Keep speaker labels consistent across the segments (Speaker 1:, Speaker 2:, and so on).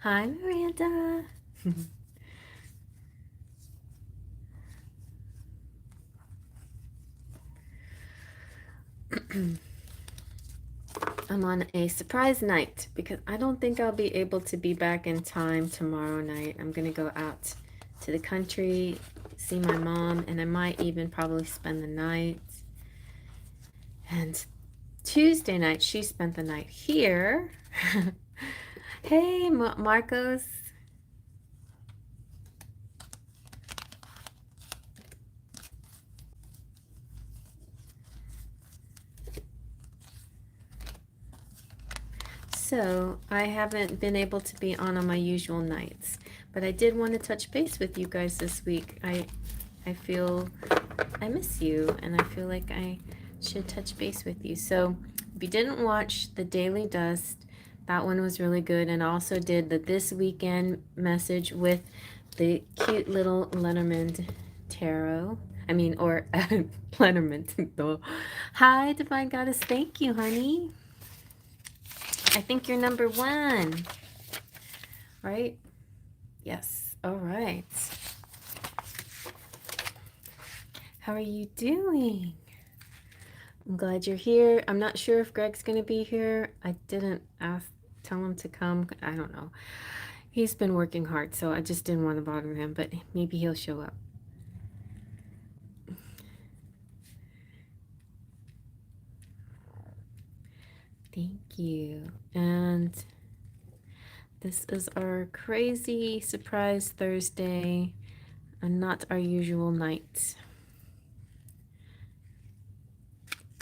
Speaker 1: Hi, Miranda. I'm on a surprise night because I don't think I'll be able to be back in time tomorrow night. I'm going to go out to the country, see my mom, and I might even probably spend the night. And Tuesday night, she spent the night here. Hey, Marcos. So, I haven't been able to be on my usual nights, but I did want to touch base with you guys this week. I feel I miss you, and I feel like I should touch base with you. So, if you didn't watch the Daily Dust, that one was really good, and I also did the This Weekend message with the cute little Lenormand tarot. I mean, or Lenormand. Though. Hi, Divine Goddess. Thank you, honey. I think you're number one, right? Yes. All right. How are you doing? I'm glad you're here. I'm not sure if Greg's going to be here. I didn't tell him to come. I don't know. He's been working hard, so I just didn't want to bother him, but maybe he'll show up. Thank you. And this is our crazy surprise Thursday, and not our usual night.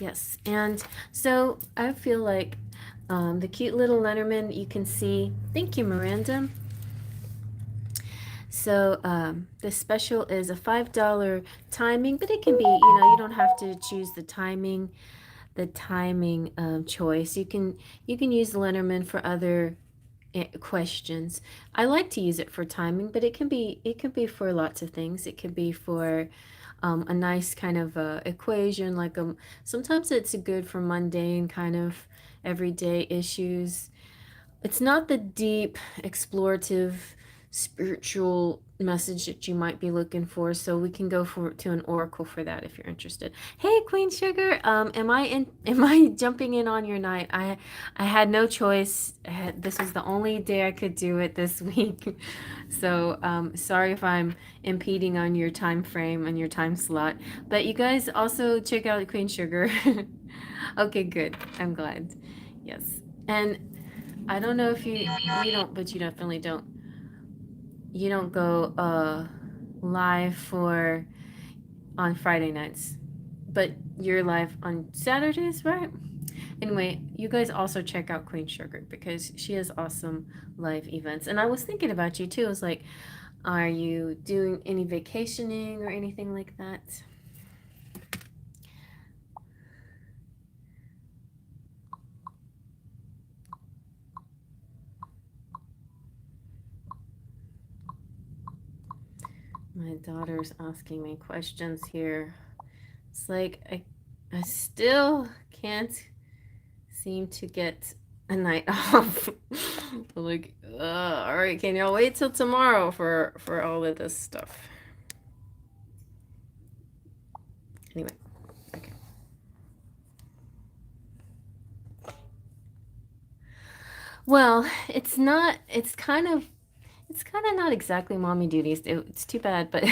Speaker 1: Yes, and so I feel like the cute little Lenormand, you can see. Thank you, Miranda. So the special is a $5 timing, but it can be, you don't have to choose the timing choice. You can use the Lenormand for other questions. I like to use it for timing, but it can be for lots of things. It could be for a nice kind of equation, like sometimes it's good for mundane kind of everyday issues. It's not the deep, explorative, spiritual message that you might be looking for, so we can go to an oracle for that if you're interested. Hey, Queen Sugar, am I jumping in on your night? I had no choice. This was the only day I could do it this week, so sorry if I'm impeding on your time frame and your time slot. But you guys also check out Queen Sugar. Okay, good. I'm glad. Yes, and I don't know if you don't, but you definitely don't. You don't go live for on Friday nights, but you're live on Saturdays, right? Anyway, you guys also check out Queen Sugar because she has awesome live events. And I was thinking about you too. I was like, are you doing any vacationing or anything like that? My daughter's asking me questions here. It's like I still can't seem to get a night off. Like, all right, can y'all wait till tomorrow for all of this stuff? Anyway, okay. Well, it's not. It's kind of not exactly mommy duties. It's too bad, but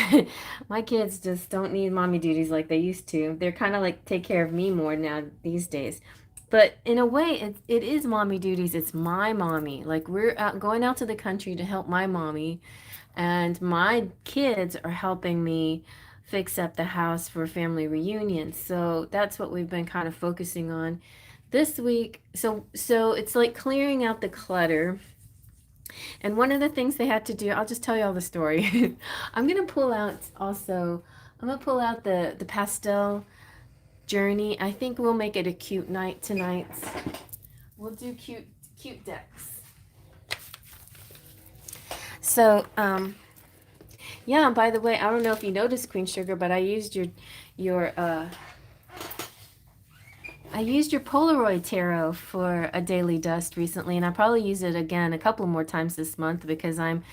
Speaker 1: my kids just don't need mommy duties like they used to. They're kind of like take care of me more now these days. But in a way, it is mommy duties. It's my mommy. Like we're going out to the country to help my mommy, and my kids are helping me fix up the house for family reunions. So that's what we've been kind of focusing on this week. So it's like clearing out the clutter. And one of the things they had to do, I'll just tell you all the story. I'm gonna pull out also. I'm gonna pull out the pastel journey. I think we'll make it a cute night tonight. We'll do cute decks. So yeah. By the way, I don't know if you noticed, Queen Sugar, but I used your I used your Polaroid tarot for a daily dust recently, and I probably use it again a couple more times this month because I'm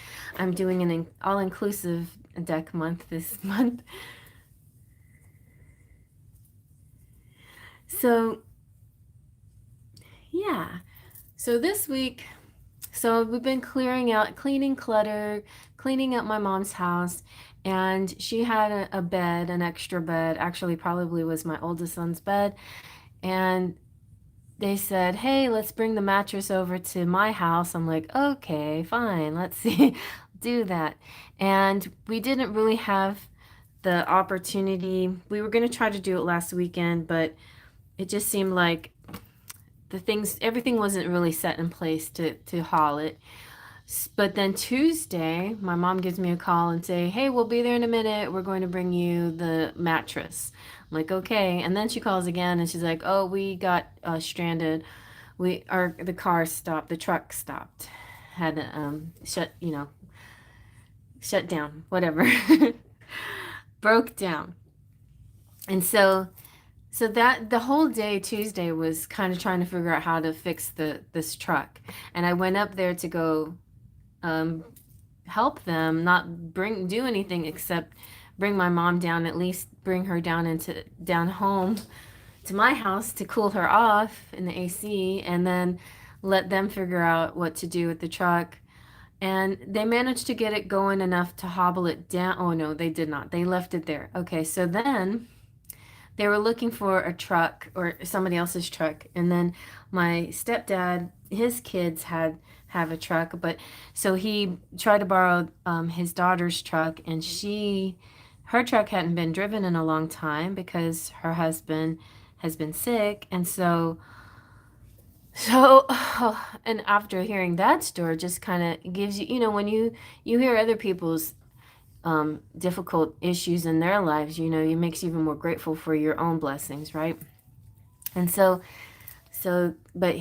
Speaker 1: doing an all-inclusive deck month this month. So yeah. So this week, so we've been cleaning clutter, cleaning up my mom's house, and she had a bed, an extra bed. Actually, probably was my oldest son's bed, and they said, "Hey, let's bring the mattress over to my house." I'm like, "Okay, fine, let's see, do that." And we didn't really have the opportunity. We were going to try to do it last weekend, but it just seemed like everything wasn't really set in place to haul it. But then Tuesday, my mom gives me a call and say, "Hey, we'll be there in a minute. We're going to bring you the mattress." I'm like, "Okay." And then she calls again and she's like, "Oh, we got stranded. The car stopped. The truck stopped. Had to shut down. Whatever, broke down." And so that the whole day Tuesday was kind of trying to figure out how to fix this truck. And I went up there to go um, help them, not do anything except bring my mom down, at least bring her down home to my house to cool her off in the AC, and then let them figure out what to do with the truck. And they managed to get it going enough to hobble it down. Oh no, they did not. They left it there. Okay, so then they were looking for a truck or somebody else's truck, and then my stepdad, his kids have a truck, but so he tried to borrow his daughter's truck, and her truck hadn't been driven in a long time because her husband has been sick. And so and after hearing that story, just kind of gives when you hear other people's difficult issues in their lives, it makes you even more grateful for your own blessings, right? And but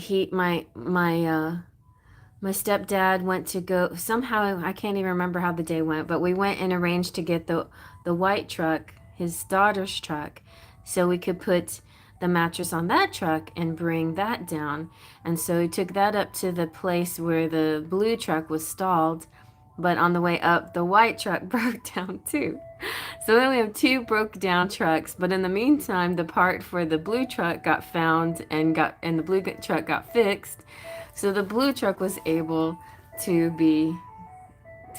Speaker 1: my stepdad went to go somehow. I can't even remember how the day went, but we went and arranged to get the white truck, his daughter's truck, so we could put the mattress on that truck and bring that down. And so we took that up to the place where the blue truck was stalled, but on the way up, the white truck broke down too. So then we have two broke down trucks, but in the meantime, the part for the blue truck got found and the blue truck got fixed. So the blue truck was able to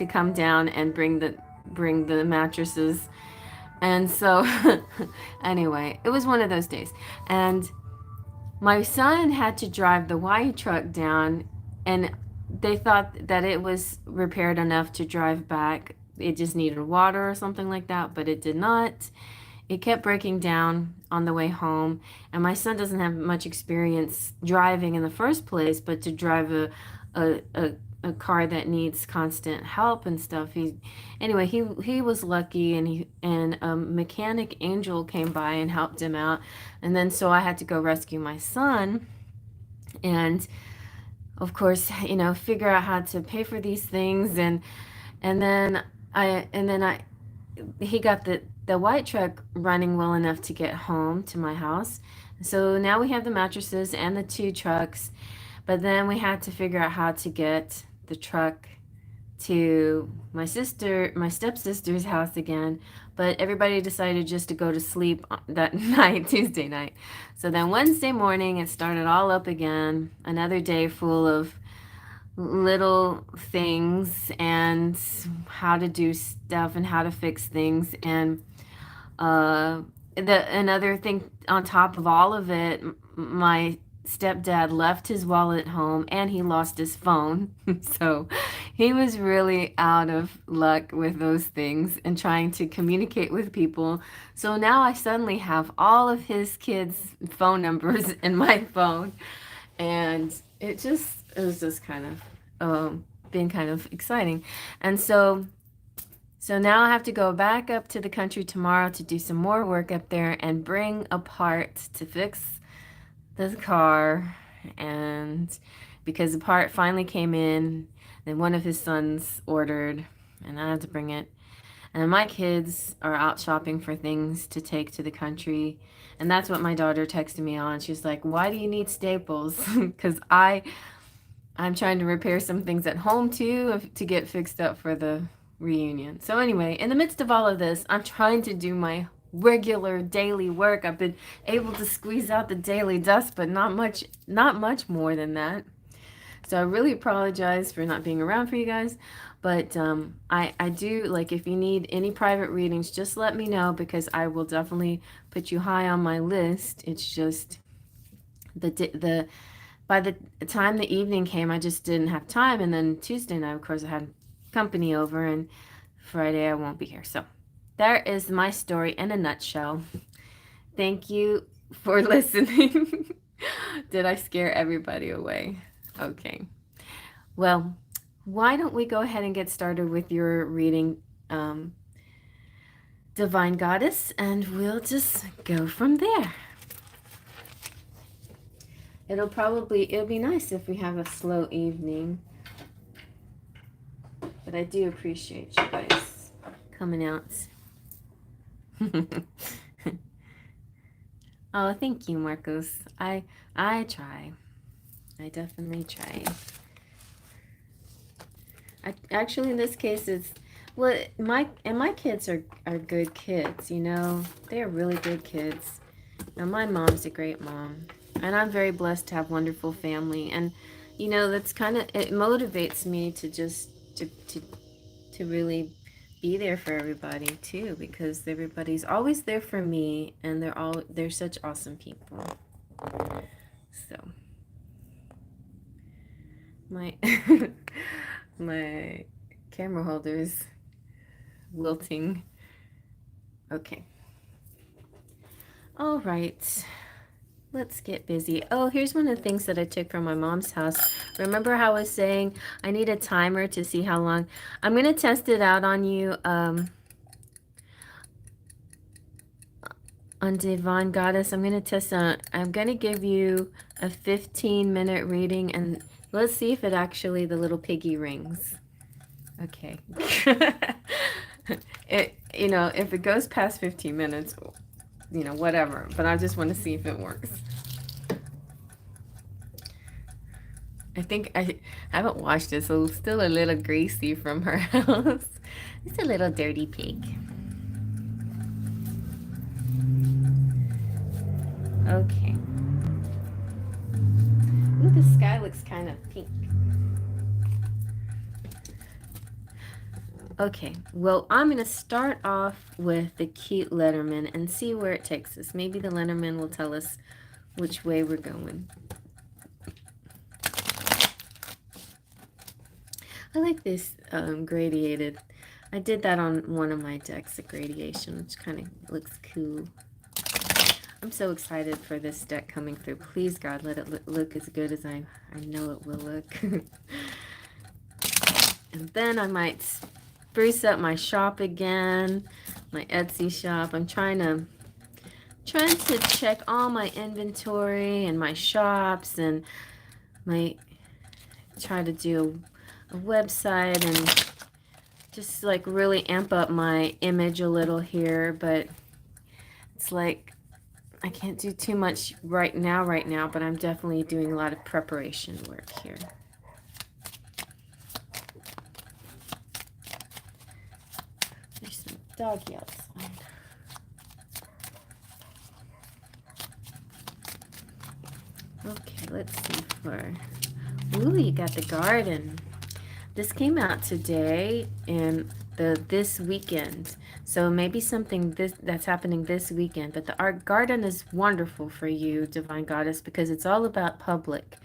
Speaker 1: come down and bring the mattresses. And so anyway, it was one of those days. And my son had to drive the white truck down, and they thought that it was repaired enough to drive back. It just needed water or something like that, but it did not. It kept breaking down on the way home, and my son doesn't have much experience driving in the first place, but to drive a, a, a car that needs constant help and stuff. He was lucky, and a mechanic angel came by and helped him out, and then so I had to go rescue my son, and of course, figure out how to pay for these things, and then I he got the white truck running well enough to get home to my house. So now we have the mattresses and the two trucks, but then we had to figure out how to get the truck to my stepsister's house again. But everybody decided just to go to sleep that night, Tuesday night. So then Wednesday morning, it started all up again. Another day full of little things and how to do stuff and how to fix things. And uh, another thing on top of all of it, my stepdad left his wallet home and he lost his phone. So he was really out of luck with those things and trying to communicate with people. So now I suddenly have all of his kids' phone numbers in my phone. And it was just kind of been kind of exciting. And so now I have to go back up to the country tomorrow to do some more work up there and bring a part to fix the car. And because the part finally came in, then one of his sons ordered, and I had to bring it. And my kids are out shopping for things to take to the country. And that's what my daughter texted me on. She's like, "Why do you need staples?" Because I'm trying to repair some things at home too to get fixed up for the reunion. So anyway, in the midst of all of this, I'm trying to do my regular daily work. I've been able to squeeze out the daily dust, but not much more than that. So I really apologize for not being around for you guys. But I do, like, if you need any private readings, just let me know, because I will definitely put you high on my list. It's just the by the time the evening came, I just didn't have time. And then Tuesday night, of course, I had company over, and Friday I won't be here. So there is my story in a nutshell. Thank you for listening. Did I scare everybody away? Okay. Well, why don't we go ahead and get started with your reading, Divine Goddess, and we'll just go from there. It'll be nice if we have a slow evening. But I do appreciate you guys coming out. Oh, thank you, Marcos. I try. I definitely try. Actually, in this case, it's well, my kids are good kids. You know, they are really good kids. Now, my mom's a great mom, and I'm very blessed to have wonderful family. And you know, that's kind of, it motivates me to just to really be there for everybody too, because everybody's always there for me, and they're such awesome people. So my my camera holder's wilting. Okay. All right. Let's get busy. Oh, here's one of the things that I took from my mom's house. Remember how I was saying I need a timer to see how long? I'm going to test it out on you on Divine Goddess. I'm going to test on. I'm going to give you a 15-minute reading, and let's see if it actually, the little piggy rings. Okay. You know, if it goes past 15 minutes, you know, whatever. But I just want to see if it works. I think I haven't washed it, so it's still a little greasy from her house. It's a little dirty pig. Okay. Ooh, the sky looks kind of pink. Okay, well, I'm going to start off with the cute Lenormand and see where it takes us. Maybe the Lenormand will tell us which way we're going. I like this gradiated. I did that on one of my decks, a gradation, which kind of looks cool. I'm so excited for this deck coming through. Please, God, let it look as good as I know it will look. And then I might spruce up my shop again, my Etsy shop. I'm trying to check all my inventory and my shops, and try to do a website and just like really amp up my image a little here. But it's like I can't do too much right now, but I'm definitely doing a lot of preparation work here. There's some doggy outside. Okay, let's see for... Ooh, you got the garden. This came out today and this weekend. So maybe something that's happening this weekend. But the art garden is wonderful for you, Divine Goddess, because it's all about public.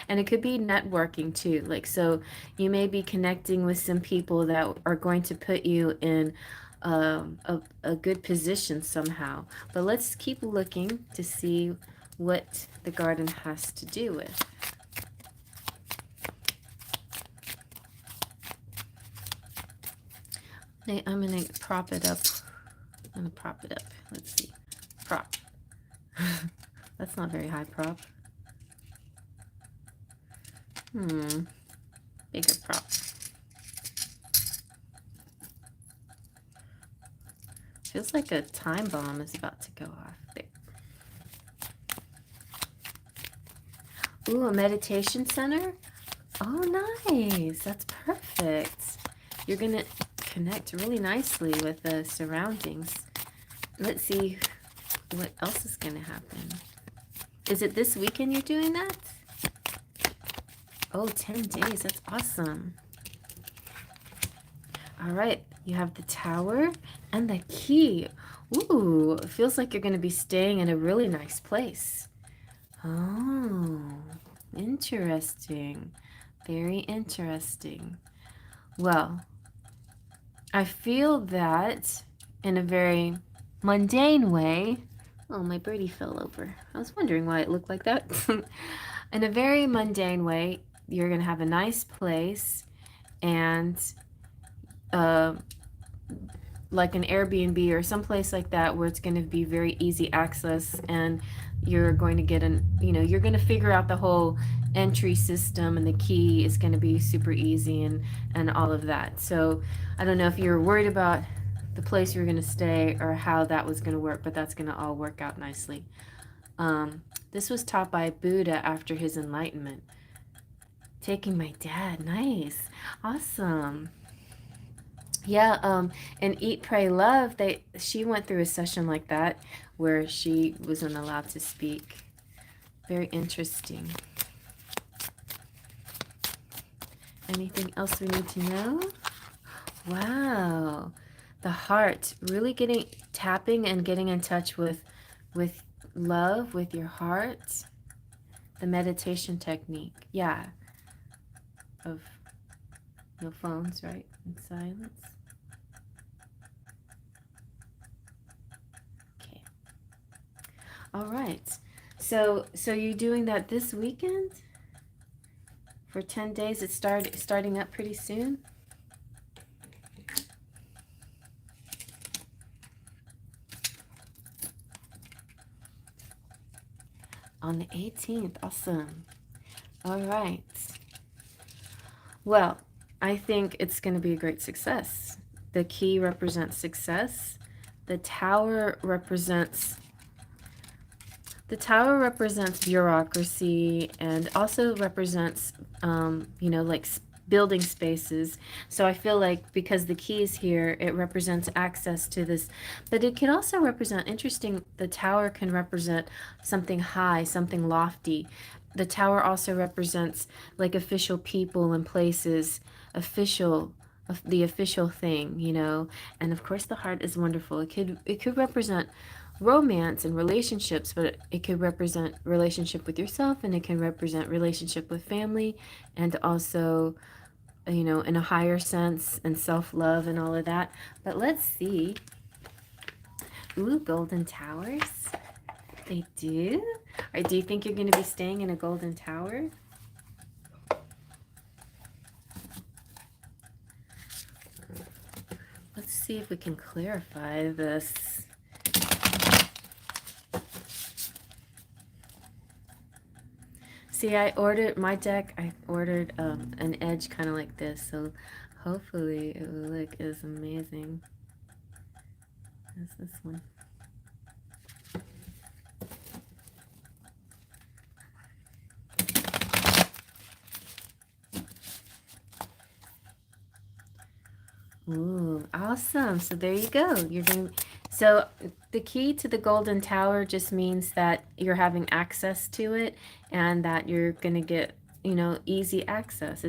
Speaker 1: And it could be networking too. Like, so you may be connecting with some people that are going to put you in a good position somehow. But let's keep looking to see what the garden has to do with. I'm going to prop it up. I'm going to prop it up. Let's see. Prop. That's not very high prop. Bigger prop. Feels like a time bomb is about to go off there. Ooh, a meditation center? Oh, nice. That's perfect. You're going to connect really nicely with the surroundings. Let's see what else is going to happen. Is it this weekend you're doing that? Oh, 10 days. That's awesome. All right. You have the tower and the key. Ooh, it feels like you're going to be staying in a really nice place. Oh, interesting. Very interesting. Well, I feel that in a very mundane way. Oh, my birdie fell over. I was wondering why it looked like that. In a very mundane way, you're going to have a nice place and like an Airbnb or someplace like that where it's going to be very easy access, and you're going to get you're going to figure out the whole entry system, and the key is going to be super easy and all of that. So I don't know if you're worried about the place you're going to stay or how that was going to work, but that's going to all work out nicely. This was taught by Buddha after his enlightenment. Taking my dad. Nice. Awesome. Yeah, and Eat, Pray, Love, she went through a session like that where she wasn't allowed to speak. Very interesting. Anything else we need to know? Wow. The heart, really tapping and getting in touch with love, with your heart. The meditation technique. Yeah. Of no phones, right? And silence. Okay. All right. So you're doing that this weekend? For 10 days, it's starting up pretty soon? On the 18th. Awesome. All right. Well, I think it's going to be a great success. The key represents success. The tower represents bureaucracy, and also represents, like building spaces. So I feel like because the key is here, it represents access to this. But it can also represent, interesting, the tower can represent something high, something lofty. The tower also represents like official people and places, the official thing, and of course the heart is wonderful. It could represent romance and relationships, but it could represent relationship with yourself, and it can represent relationship with family, and also in a higher sense, and self-love and all of that. But let's see. Ooh, golden towers. They do? Or do you think you're going to be staying in a golden tower? Let's see if we can clarify this. See, I ordered an edge kind of like this, so hopefully it will look as amazing as this one. Ooh, awesome. So there you go. So the key to the golden tower just means that you're having access to it, and that you're going to get, easy access. I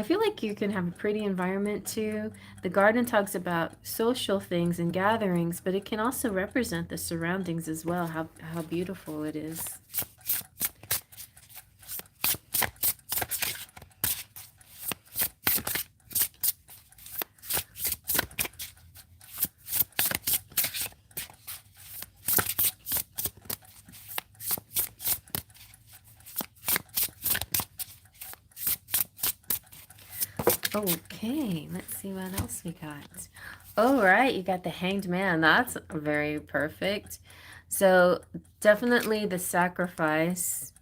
Speaker 1: feel like you can have a pretty environment too. The garden talks about social things and gatherings, but it can also represent the surroundings as well, how beautiful it is. Okay, let's see what else we got. All right, you got the Hanged Man. That's very perfect. So definitely the sacrifice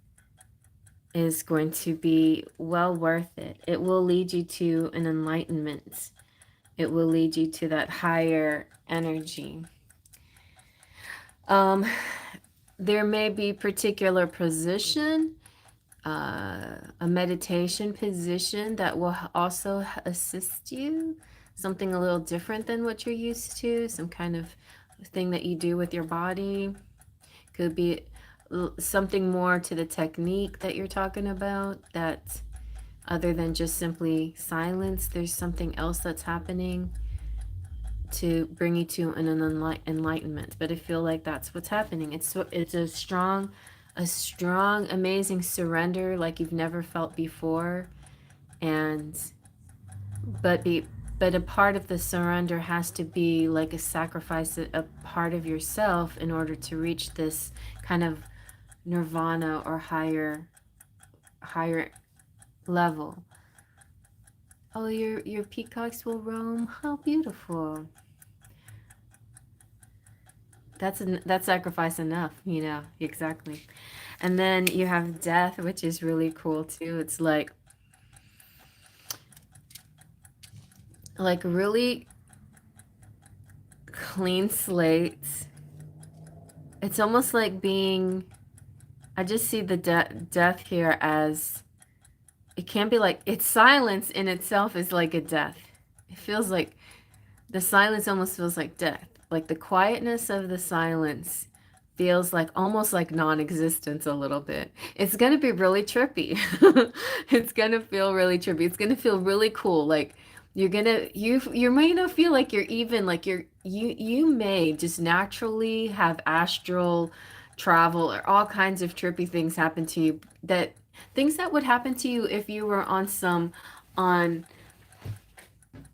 Speaker 1: is going to be well worth it. It will lead you to an enlightenment. It will lead you to that higher energy. Um, there may be particular position, a meditation position that will also assist you. Something a little different than what you're used to. Some kind of thing that you do with your body. Could be something more to the technique that you're talking about, that other than just simply silence, there's something else that's happening to bring you to an enlightenment. But I feel like that's what's happening. It's a strong, amazing surrender like you've never felt before. And but be but a part of the surrender has to be like a sacrifice, a part of yourself in order to reach this kind of nirvana or higher level. Oh, your peacocks will roam. How beautiful. That's sacrifice enough, exactly. And then you have death, which is really cool too. It's like really clean slates. It's almost like being, I just see the death here as, it can be like, it's silence in itself is like a death. It feels like the silence almost feels like death. Like the quietness of the silence feels like almost like non-existence a little bit. It's going to be really trippy. It's going to feel really trippy. It's going to feel really cool. Like you may not feel like you're even like you may just naturally have astral travel or all kinds of trippy things happen to you, that things that would happen to you if you were on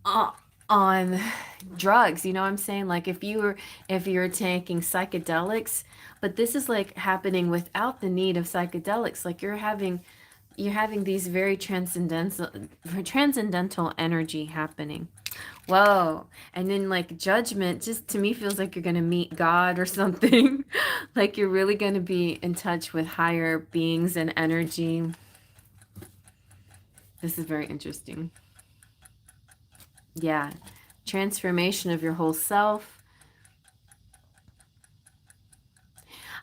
Speaker 1: uh, on drugs, you know what I'm saying? Like if you're taking psychedelics, but this is like happening without the need of psychedelics. Like you're having these very transcendental energy happening. Whoa. And then like judgment just to me feels like you're going to meet God or something. Like you're really going to be in touch with higher beings and energy. This is very interesting. Yeah. Transformation of your whole self.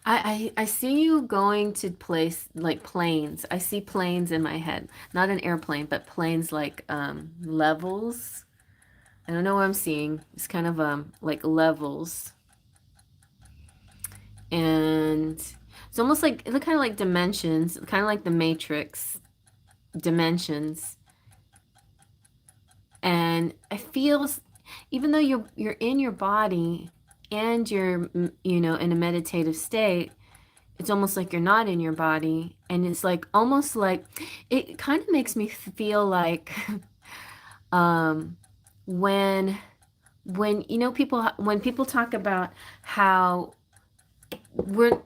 Speaker 1: I see you going to place like planes. I see planes in my head. Not an airplane, but planes like levels. I don't know what I'm seeing. It's kind of like levels. And it's almost like it look kind of like dimensions, kind of like the Matrix dimensions. And it feels, even though you're in your body and you're in a meditative state, it's almost like you're not in your body. And it's like almost like it kind of makes me feel like um when when people talk about how we're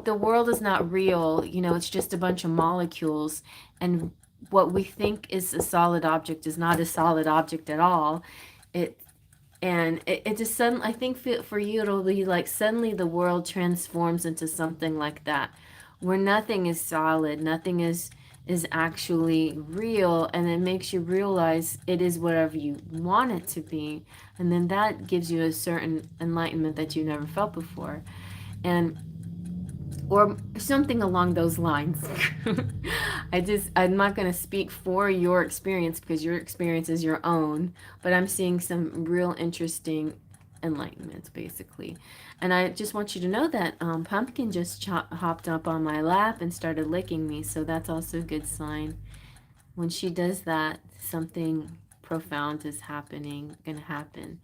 Speaker 1: the world is not real, it's just a bunch of molecules, and what we think is a solid object is not a solid object at all. It and it, it just suddenly, I think for you it'll be like suddenly the world transforms into something like that, where nothing is solid, nothing is actually real, and it makes you realize it is whatever you want it to be, and then that gives you a certain enlightenment that you never felt before, and or something along those lines. I'm not going to speak for your experience because your experience is your own, but I'm seeing some real interesting enlightenment basically. And I just want you to know that Pumpkin just hopped up on my lap and started licking me, so that's also a good sign. When she does that, something profound is going to happen.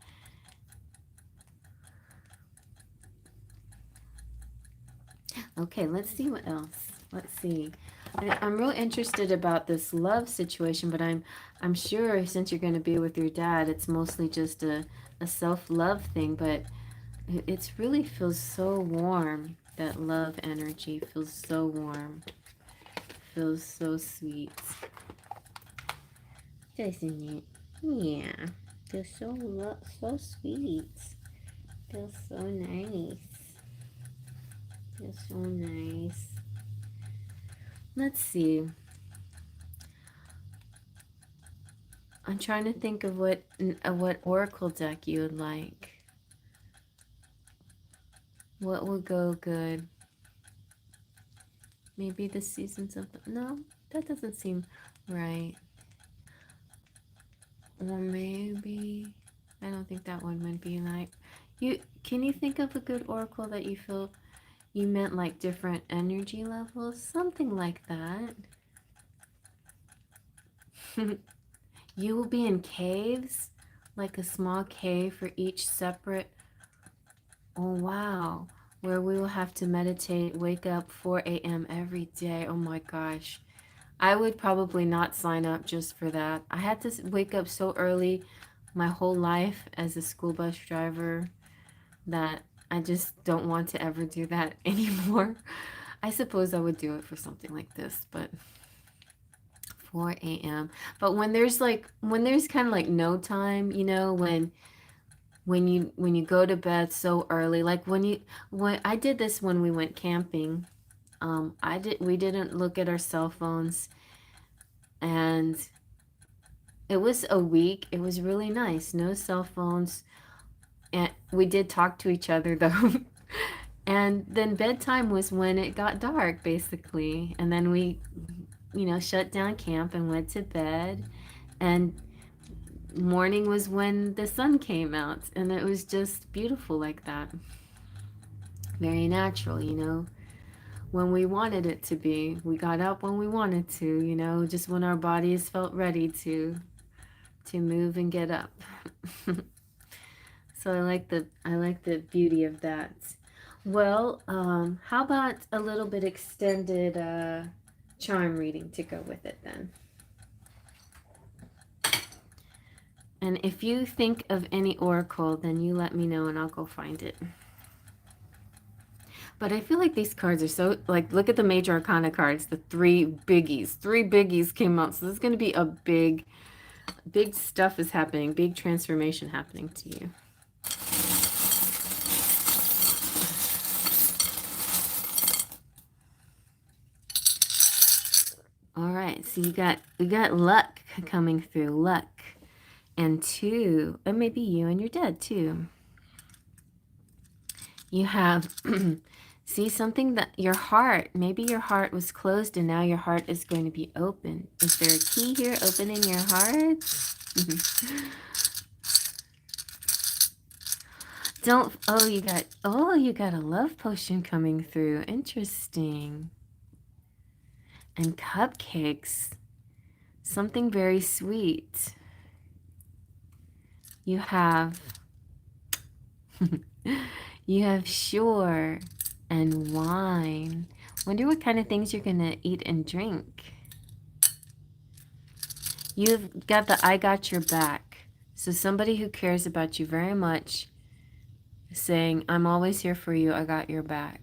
Speaker 1: Okay, let's see what else. Let's see. I'm real interested about this love situation, but I'm sure since you're going to be with your dad, it's mostly just a self-love thing, but it's really feels so warm. That love energy feels so warm. Feels so sweet. Doesn't it? Yeah. Feels so sweet. Feels so nice. Feels so nice. Let's see. I'm trying to think of what oracle deck you would like. What would go good? Maybe the Seasons of the... No, that doesn't seem right. Or maybe... I don't think that one would be like... Can you think of a good oracle that you feel you meant like different energy levels? Something like that. You will be in caves? Like a small cave for each separate... Oh, wow. Where we will have to meditate, wake up 4 a.m. every day. Oh my gosh. I would probably not sign up just for that. I had to wake up so early my whole life as a school bus driver that I just don't want to ever do that anymore. I suppose I would do it for something like this, but 4 a.m. But when there's kind of like no time, you know, when you go to bed so early, like when I did this when we went camping, we didn't look at our cell phones, and it was a week. It was really nice. No cell phones, and we did talk to each other though. And then bedtime was when it got dark, basically, and then we, shut down camp and went to bed, and morning was when the sun came out, and it was just beautiful like that. Very natural, when we wanted it to be. We got up when we wanted to, just when our bodies felt ready to move and get up. So I like the beauty of that. Well, how about a little bit extended charm reading to go with it then? And if you think of any oracle, then you let me know and I'll go find it. But I feel like these cards are so, like, look at the major arcana cards, the three biggies. Three biggies came out. So this is going to be a big stuff is happening, big transformation happening to you. All right, so we got luck coming through, luck. And two, and maybe you and your dad too. You have, see something that maybe your heart was closed and now your heart is going to be open. Is there a key here opening your heart? you got a love potion coming through. Interesting. And cupcakes. Something very sweet. You have sure and wine. Wonder what kind of things you're gonna eat and drink. You've got the I got your back. So somebody who cares about you very much saying, I'm always here for you, I got your back.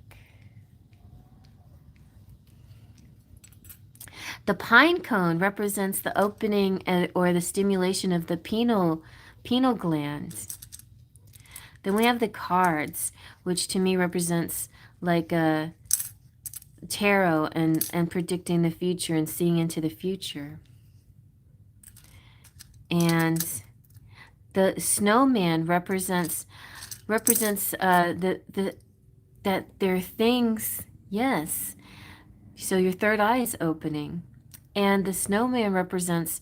Speaker 1: The pine cone represents the opening or the stimulation of the pineal gland. Then we have the cards, which to me represents like a tarot and predicting the future and seeing into the future. And the snowman represents that there are things, yes. So your third eye is opening. And the snowman represents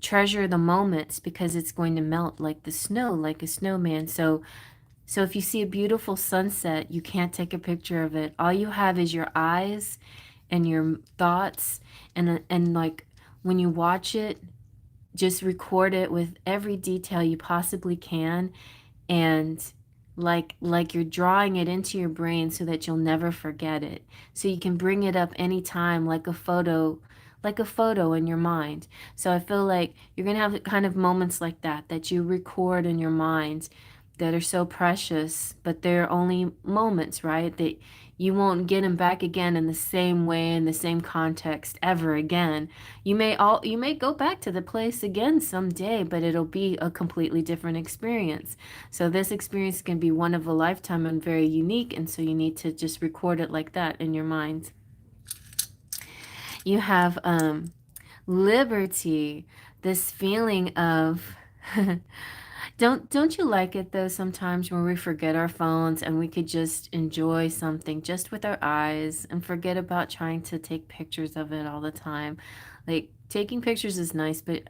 Speaker 1: treasure the moments because it's going to melt like the snow, like a snowman. So if you see a beautiful sunset, you can't take a picture of it. All you have is your eyes and your thoughts. And like when you watch it, just record it with every detail you possibly can. And like you're drawing it into your brain so that you'll never forget it. So you can bring it up anytime like a photo in your mind. So I feel like you're going to have kind of moments like that you record in your mind that are so precious, but they're only moments, right? That you won't get them back again in the same way, in the same context ever again. You may go back to the place again someday, but it'll be a completely different experience. So this experience can be one of a lifetime and very unique, and so you need to just record it like that in your mind. You have liberty. this feeling of don't you like it though sometimes when we forget our phones and we could just enjoy something just with our eyes and forget about trying to take pictures of it all the time. Like taking pictures is nice, but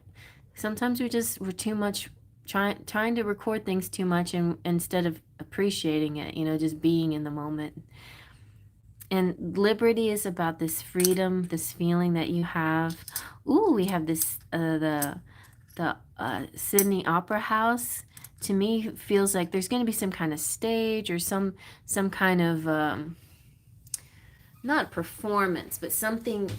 Speaker 1: sometimes we're too much trying to record things too much and instead of appreciating it, just being in the moment. And liberty is about this freedom, this feeling that you have. Ooh, we have this the Sydney Opera House. To me, feels like there's going to be some kind of stage or some kind of not performance, but something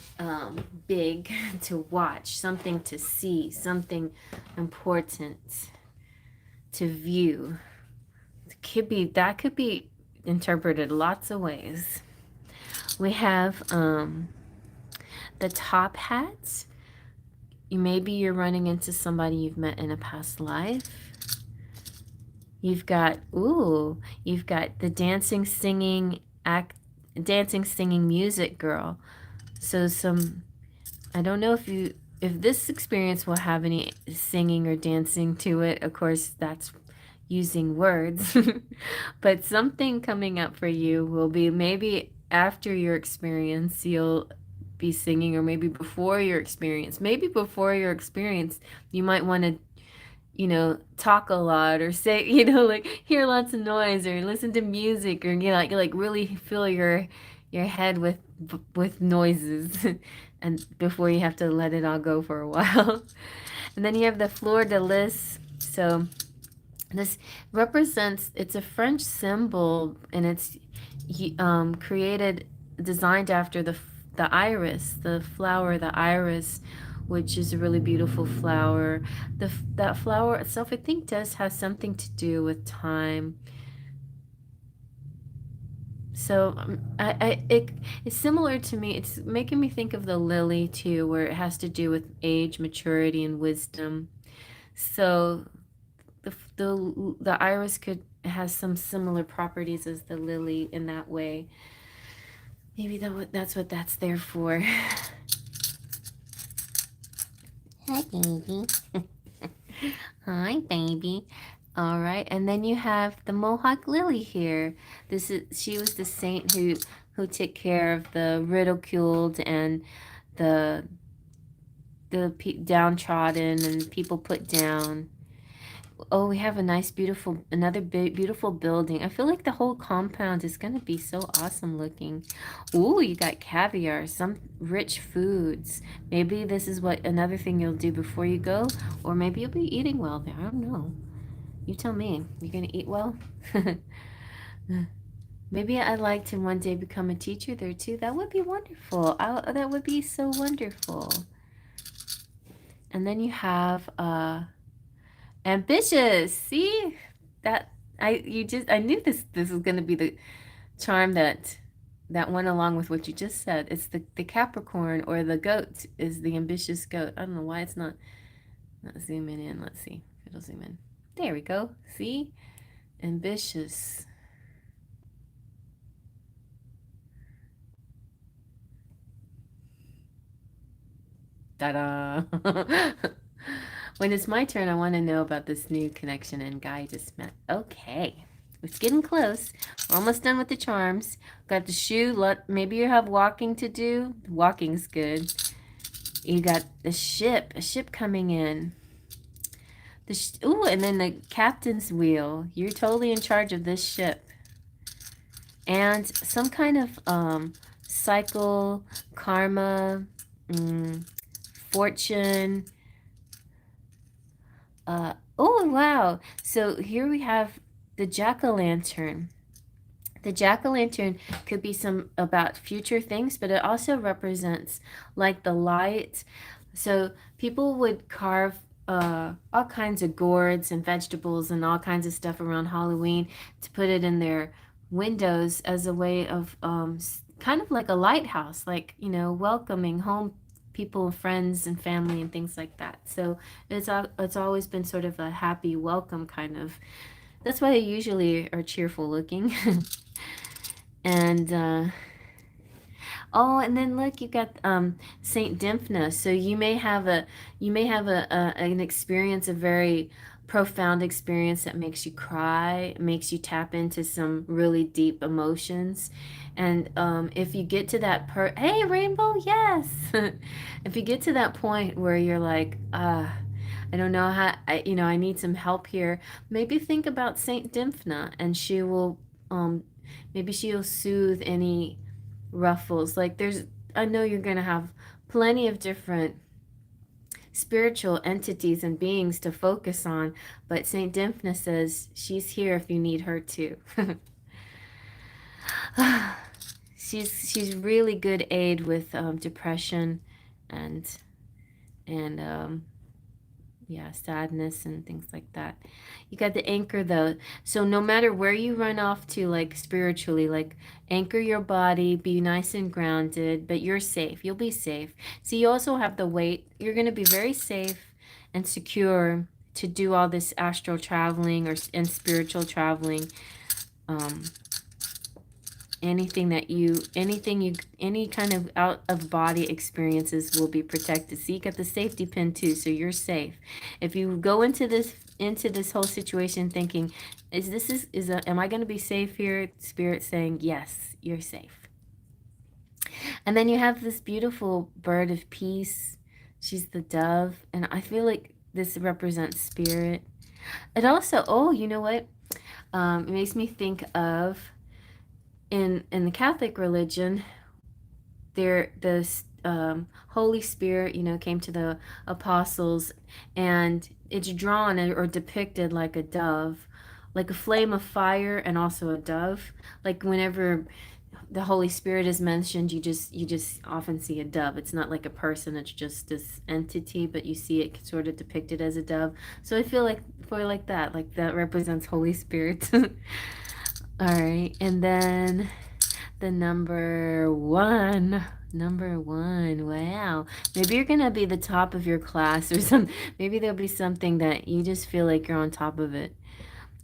Speaker 1: big to watch, something to see, something important to view. That could be interpreted lots of ways. We have the top hats. Maybe you're running into somebody you've met in a past life. You've got the dancing, singing music girl. So I don't know if this experience will have any singing or dancing to it. Of course, that's using words. But something coming up for you will be maybe after your experience, you'll be singing, or maybe before your experience. Maybe before your experience, you might want to talk a lot or say, like hear lots of noise or listen to music or like really fill your head with noises and before you have to let it all go for a while. And then you have the fleur de lis. So this represents, it's a French symbol, and it's designed after the iris, the flower, the iris, which is a really beautiful flower. That flower itself, I think, does have something to do with time. So it's similar to me. It's making me think of the lily too, where it has to do with age, maturity, and wisdom. So the iris has some similar properties as the lily in that way. Maybe that's what that's there for. Hi, baby. Hi, baby. All right, and then you have the Mohawk Lily here. She was the saint who took care of the ridiculed and the downtrodden and people put down. Oh, we have another beautiful building. I feel like the whole compound is going to be so awesome looking. Ooh, you got caviar, some rich foods. Maybe this is another thing you'll do before you go, or maybe you'll be eating well there. I don't know. You tell me. You're going to eat well? Maybe I'd like to one day become a teacher there too. That would be wonderful. That would be so wonderful. And then you have ambitious. See that I knew this was going to be the charm that went along with what you just said. It's the Capricorn, or the goat is the ambitious goat. I don't know why it's not zooming in. Let's see if it'll zoom in. There we go. See, ambitious. Ta-da! When it's my turn, I want to know about this new connection and guy I just met. Okay, it's getting close. We're almost done with the charms. Got the shoe. Maybe you have walking to do. Walking's good. You got the ship. A ship coming in. Ooh, and then the captain's wheel. You're totally in charge of this ship. And some kind of cycle, karma, fortune. Oh, wow. So here we have the jack-o'-lantern. The jack-o'-lantern could be about future things, but it also represents like the light. So people would carve all kinds of gourds and vegetables and all kinds of stuff around Halloween to put it in their windows as a way of kind of like a lighthouse, like, welcoming home people, friends, and family, and things like that. So it's always been sort of a happy welcome kind of. That's why they usually are cheerful looking. And Oh, and then look, you got Saint Dymphna. So you may have an experience, a very profound experience that makes you cry, makes you tap into some really deep emotions. And if you get to that hey, Rainbow, yes. If you get to that point where you're like, I don't know how, I need some help here. Maybe think about Saint Dymphna, and she will, maybe she'll soothe any ruffles. Like I know you're gonna have plenty of different spiritual entities and beings to focus on, but Saint Dymphna says she's here if you need her too. She's really good aid with depression and and yeah, sadness and things like that. You got the anchor though. So no matter where you run off to, like spiritually, like anchor your body, be nice and grounded, but you're safe. You'll be safe. So you also have the weight. You're going to be very safe and secure to do all this astral traveling and spiritual traveling. Um, any kind of out of body experiences will be protected. So you got the safety pin too, so you're safe. If you go into this whole situation thinking, am I going to be safe here? Spirit saying yes, you're safe. And then you have this beautiful bird of peace. She's the dove, and I feel like this represents spirit. It also, oh, you know what, it makes me think of, in the Catholic religion, the Holy Spirit, came to the apostles, and it's drawn or depicted like a dove, like a flame of fire, and also a dove. Like whenever the Holy Spirit is mentioned, you just often see a dove. It's not like a person; it's just this entity, but you see it sort of depicted as a dove. So I feel like that represents Holy Spirit. All right, and then the number one. Number one. Wow. Maybe you're gonna be the top of your class or some. Maybe there'll be something that you just feel like you're on top of it.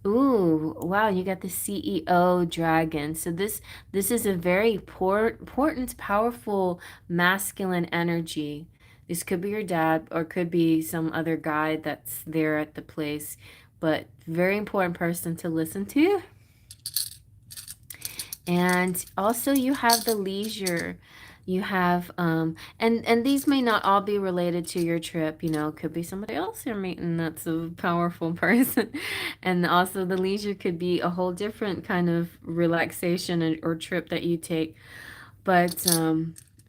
Speaker 1: Ooh, wow, you got the CEO dragon. So this is a very important, powerful masculine energy. This could be your dad or could be some other guy that's there at the place, but very important person to listen to. And also you have the leisure. You have and these may not all be related to your trip, could be somebody else you're meeting that's a powerful person. And also the leisure could be a whole different kind of relaxation or trip that you take. But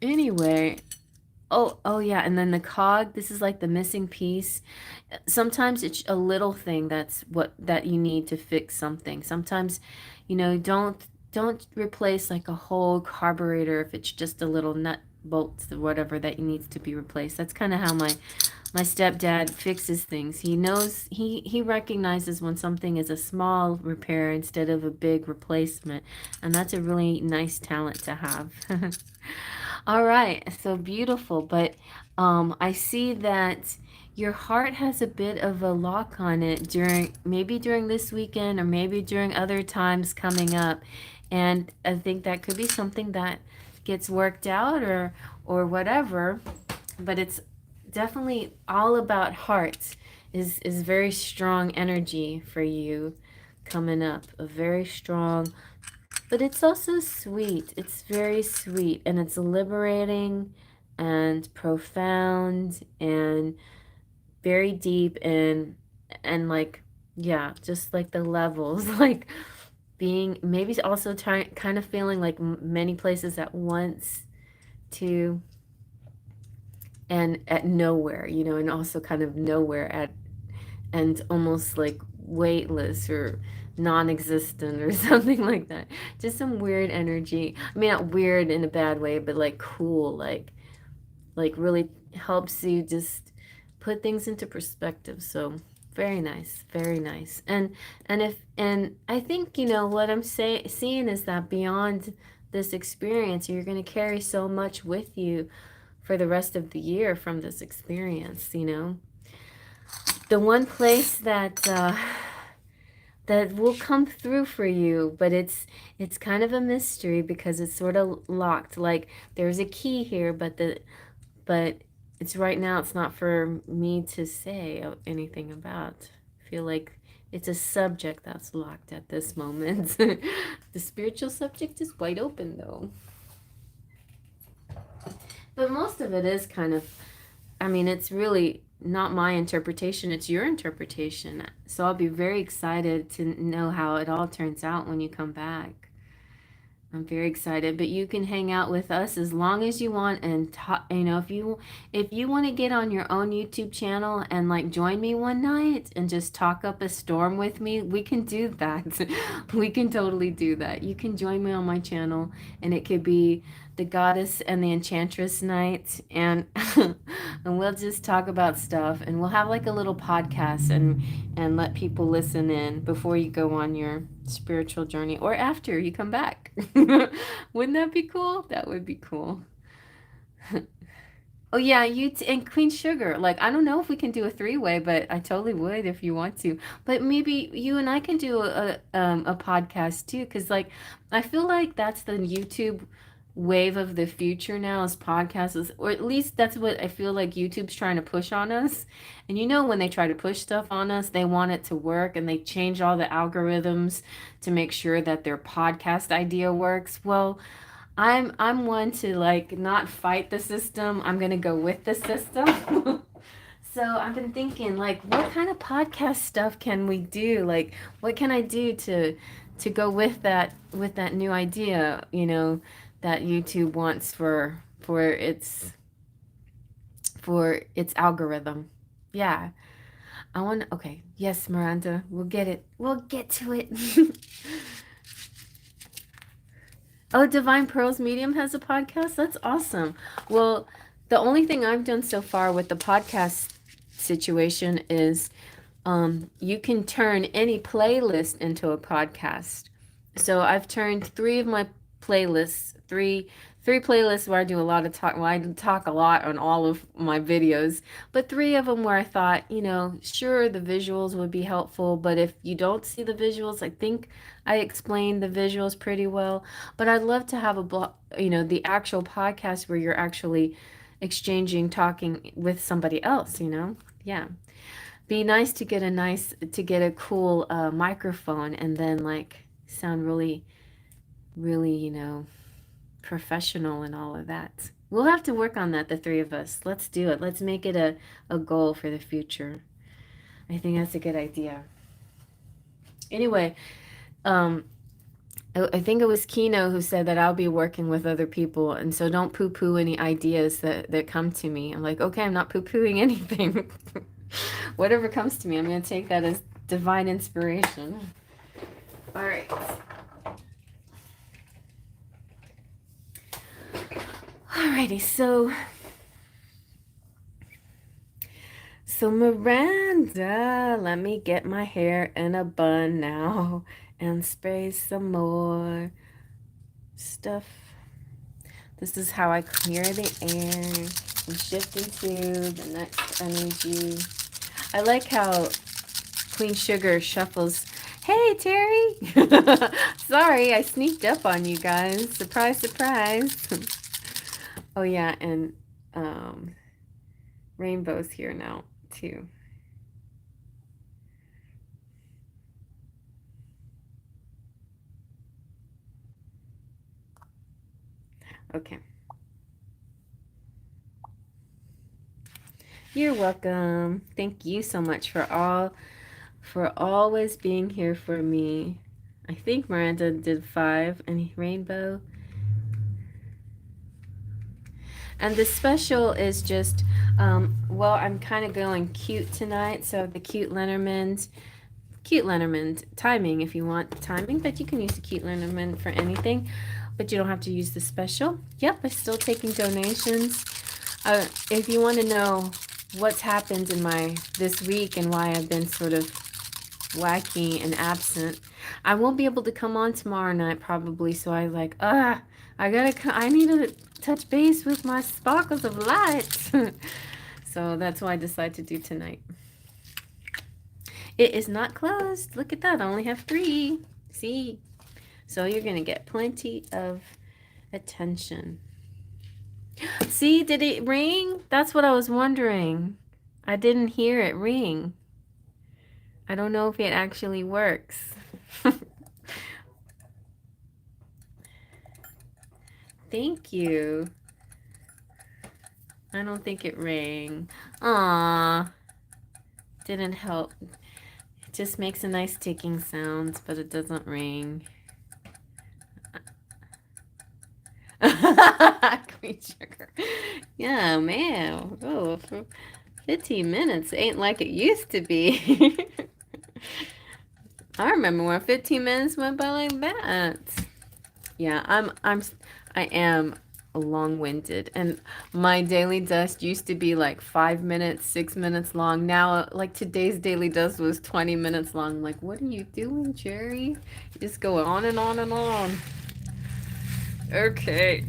Speaker 1: anyway, oh yeah, and then the cog, this is like the missing piece. Sometimes it's a little thing that you need to fix something. Sometimes, don't replace like a whole carburetor if it's just a little nut bolts or whatever that needs to be replaced. That's kind of how my stepdad fixes things. He knows he recognizes when something is a small repair instead of a big replacement, and that's a really nice talent to have. All right, so beautiful. But I see that your heart has a bit of a lock on it during this weekend or maybe during other times coming up. And I think that could be something that gets worked out or whatever. But it's definitely all about hearts. Is very strong energy for you coming up. A very strong, but it's also sweet. It's very sweet and it's liberating and profound and very deep and like, yeah, just like the levels, like being maybe also kind of feeling like many places at once too, and at nowhere, and also kind of nowhere at, and almost like weightless or non-existent or something like that. Just some weird energy. I mean, not weird in a bad way, but like cool, like really helps you just put things into perspective. So very nice, very nice. And I think what I'm seeing is that beyond this experience, you're going to carry so much with you for the rest of the year from this experience. The one place that that will come through for you, but it's kind of a mystery because it's sort of locked. Like there's a key here, but it's right now it's not for me to say anything about. I feel like it's a subject that's locked at this moment. The spiritual subject is wide open though. But most of it is kind of, I mean, it's really not my interpretation, it's your interpretation. So I'll be very excited to know how it all turns out when you come back. I'm very excited, but you can hang out with us as long as you want and talk, if you want to get on your own YouTube channel and like join me one night and just talk up a storm with me, we can do that. We can totally do that. You can join me on my channel and it could be the Goddess and the Enchantress night and and we'll just talk about stuff and we'll have like a little podcast and let people listen in before you go on your spiritual journey or after you come back. Wouldn't that be cool? That would be cool. Oh yeah, and Queen Sugar. Like I don't know if we can do a three-way, but I totally would if you want to. But maybe you and I can do a podcast too, because like I feel like that's the YouTube wave of the future now is podcasts, or at least that's what I feel like YouTube's trying to push on us. And you know when they try to push stuff on us, they want it to work and they change all the algorithms to make sure that their podcast idea works. Well, I'm one to like not fight the system. I'm gonna go with the system. So I've been thinking like what kind of podcast stuff can we do? Like what can I do to go with that new idea, that YouTube wants for its algorithm. Yeah. Okay. Yes, Miranda, we'll get it. We'll get to it. Oh, Divine Pearls Medium has a podcast? That's awesome. Well, the only thing I've done so far with the podcast situation is you can turn any playlist into a podcast. So I've turned three of my playlists, three playlists where I do a lot of talk. Well, I talk a lot on all of my videos, but three of them where I thought, sure, the visuals would be helpful, but if you don't see the visuals, I think I explained the visuals pretty well. But I'd love to have the actual podcast where you're actually exchanging, talking with somebody else, Yeah. Be nice to get a cool microphone and then like sound really, really, professional and all of that. We'll have to work on that, the three of us. Let's do it. Let's make it a goal for the future. I think that's a good idea. Anyway, I think it was Kino who said that I'll be working with other people, and so don't poo-poo any ideas that come to me. I'm like, okay, I'm not poo-pooing anything. Whatever comes to me, I'm going to take that as divine inspiration. All right. Alrighty, so Miranda, let me get my hair in a bun now and spray some more stuff. This is how I clear the air and shift into the next energy. I like how Queen Sugar shuffles. Hey, Terry! Sorry, I sneaked up on you guys. Surprise, surprise. Oh, yeah, and Rainbow's here now, too. Okay. You're welcome. Thank you so much for always being here for me. I think Miranda did 5 and Rainbow. And the special is just, well, I'm kind of going cute tonight. So the cute Lenormand timing if you want timing, but you can use the cute Lenormand for anything, but you don't have to use the special. Yep, I'm still taking donations. If you want to know what's happened in this week and why I've been sort of wacky and absent, I won't be able to come on tomorrow night probably. So I need to touch base with my sparkles of light. So that's why I decided to do tonight. It is not closed. Look at that. I only have 3. See? So you're going to get plenty of attention. See, did it ring? That's what I was wondering. I didn't hear it ring. I don't know if it actually works. Thank you. I don't think it rang. Aww. Didn't help. It just makes a nice ticking sound, but it doesn't ring. Queen sugar. Yeah, man. Oh, for 15 minutes ain't like it used to be. I remember when 15 minutes went by like that. Yeah, I am long-winded, and my daily dust used to be like 5 minutes, 6 minutes long. Now, like today's daily dust was 20 minutes long. I'm like, what are you doing, Cherry? You just go on and on and on. Okay.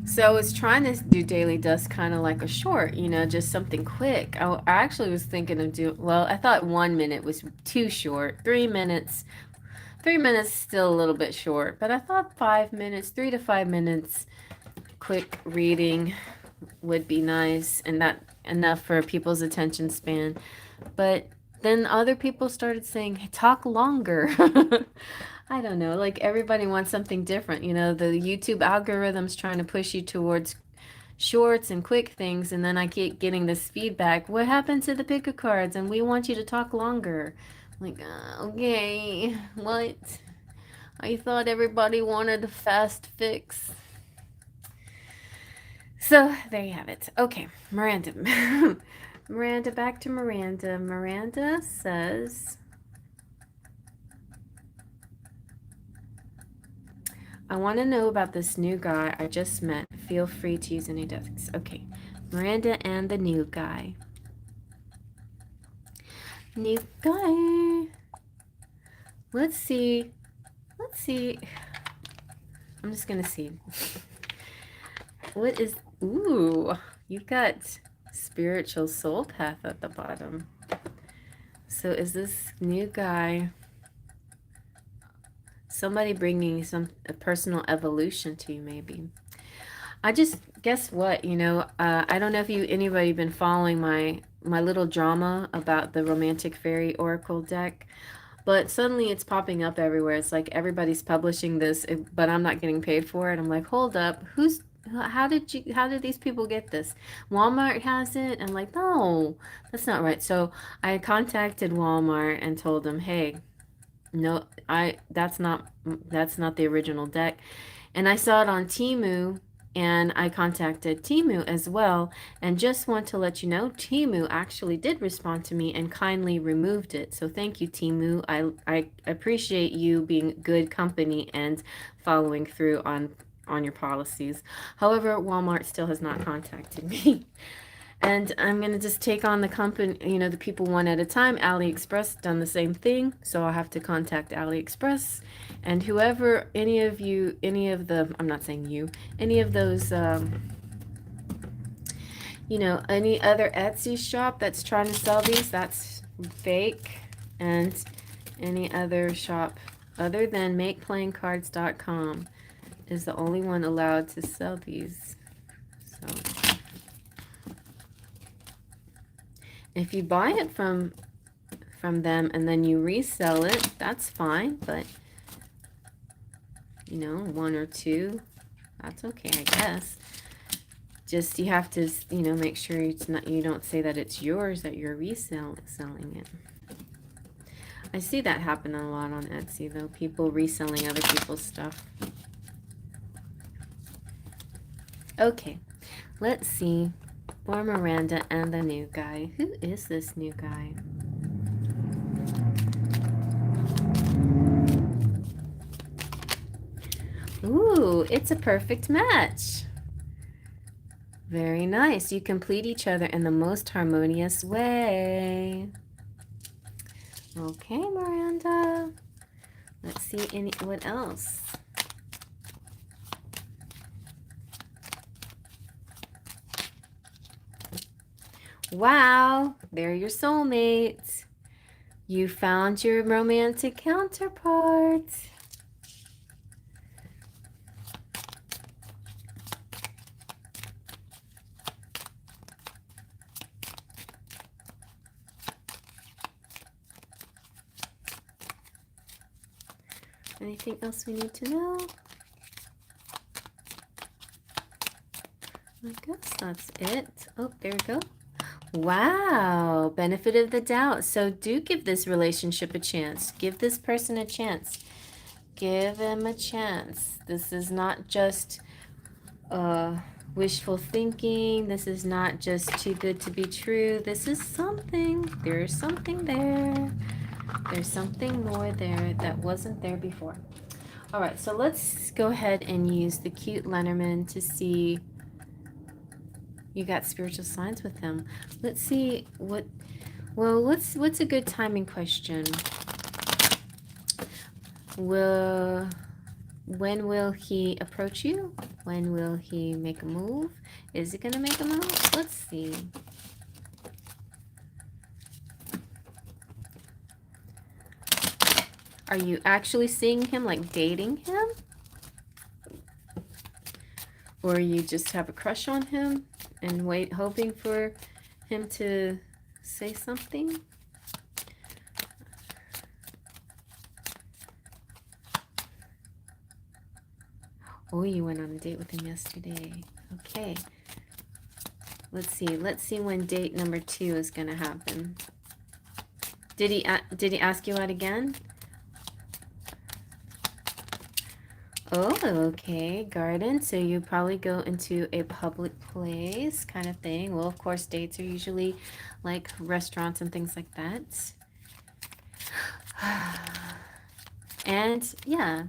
Speaker 1: So I was trying to do daily dust kind of like a short, you know, just something quick. I actually was thinking of doing, well, I thought 1 minute was too short. 3 minutes. 3 minutes still a little bit short, but I thought 5 minutes, 3 to 5 minutes quick reading would be nice, and that enough for people's attention span. But then other people started saying, hey, talk longer. I don't know, like everybody wants something different. You know, the YouTube algorithm's trying to push you towards shorts and quick things, and then I keep getting this feedback. What happened to the pick a cards? And we want you to talk longer. I'm like, okay, what? I thought everybody wanted a fast fix. So there you have it. Okay, Miranda. Miranda, back to Miranda. Miranda says, I want to know about this new guy I just met. Feel free to use any desks. Okay, Miranda and the new guy. New guy. Let's see. Let's see. I'm just going to see. What is... Ooh, you've got spiritual soul path at the bottom. So is this new guy somebody bringing a personal evolution to you, maybe? I just, guess what, you know, I don't know if anybody been following my little drama about the Romantic Fairy Oracle deck, but suddenly it's popping up everywhere. It's like everybody's publishing this, but I'm not getting paid for it. I'm like, hold up, how did these people get this? Walmart has it? I'm like, no, that's not right. So I contacted Walmart and told them, hey, no, that's not the original deck. And I saw it on Temu, and I contacted Temu as well, and just want to let you know, Temu actually did respond to me and kindly removed it. So thank you, Temu. I appreciate you being good company and following through on your policies. However, Walmart still has not contacted me. And I'm going to just take on the company, you know, the people one at a time. AliExpress done the same thing. So I'll have to contact AliExpress. And whoever, any of the, I'm not saying you, any of those, you know, any other Etsy shop that's trying to sell these, that's fake. And any other shop other than MakePlayingCards.com is the only one allowed to sell these. So if you buy it from them and then you resell it, that's fine, but you know, 1 or 2, that's okay, I guess. Just you have to, you know, make sure it's not, you don't say that it's yours, that you're selling it. I see that happen a lot on Etsy though, people reselling other people's stuff. Okay, let's see. For Miranda and the new guy. Who is this new guy? Ooh, it's a perfect match. Very nice. You complete each other in the most harmonious way. Okay, Miranda. Let's see what else. Wow, they're your soulmates. You found your romantic counterpart. Anything else we need to know? I guess that's it. Oh, there we go. Wow, benefit of the doubt. So do give this relationship a chance. Give this person a chance. Give them a chance. This is not just wishful thinking. This is not just too good to be true. This is something. There's something there. There's something more there that wasn't there before. All right, so let's go ahead and use the cute Lenormand to see. You got spiritual signs with him. Let's see what. Well, what's a good timing question? When will he approach you? When will he make a move? Is he gonna make a move? Let's see. Are you actually seeing him, like dating him? Or you just have a crush on him and hoping for him to say something? Oh, you went on a date with him yesterday. Okay. Let's see when date number 2 is gonna happen. Did he ask you out again? Oh, okay, garden. So you probably go into a public place kind of thing. Well, of course, dates are usually like restaurants and things like that. And yeah,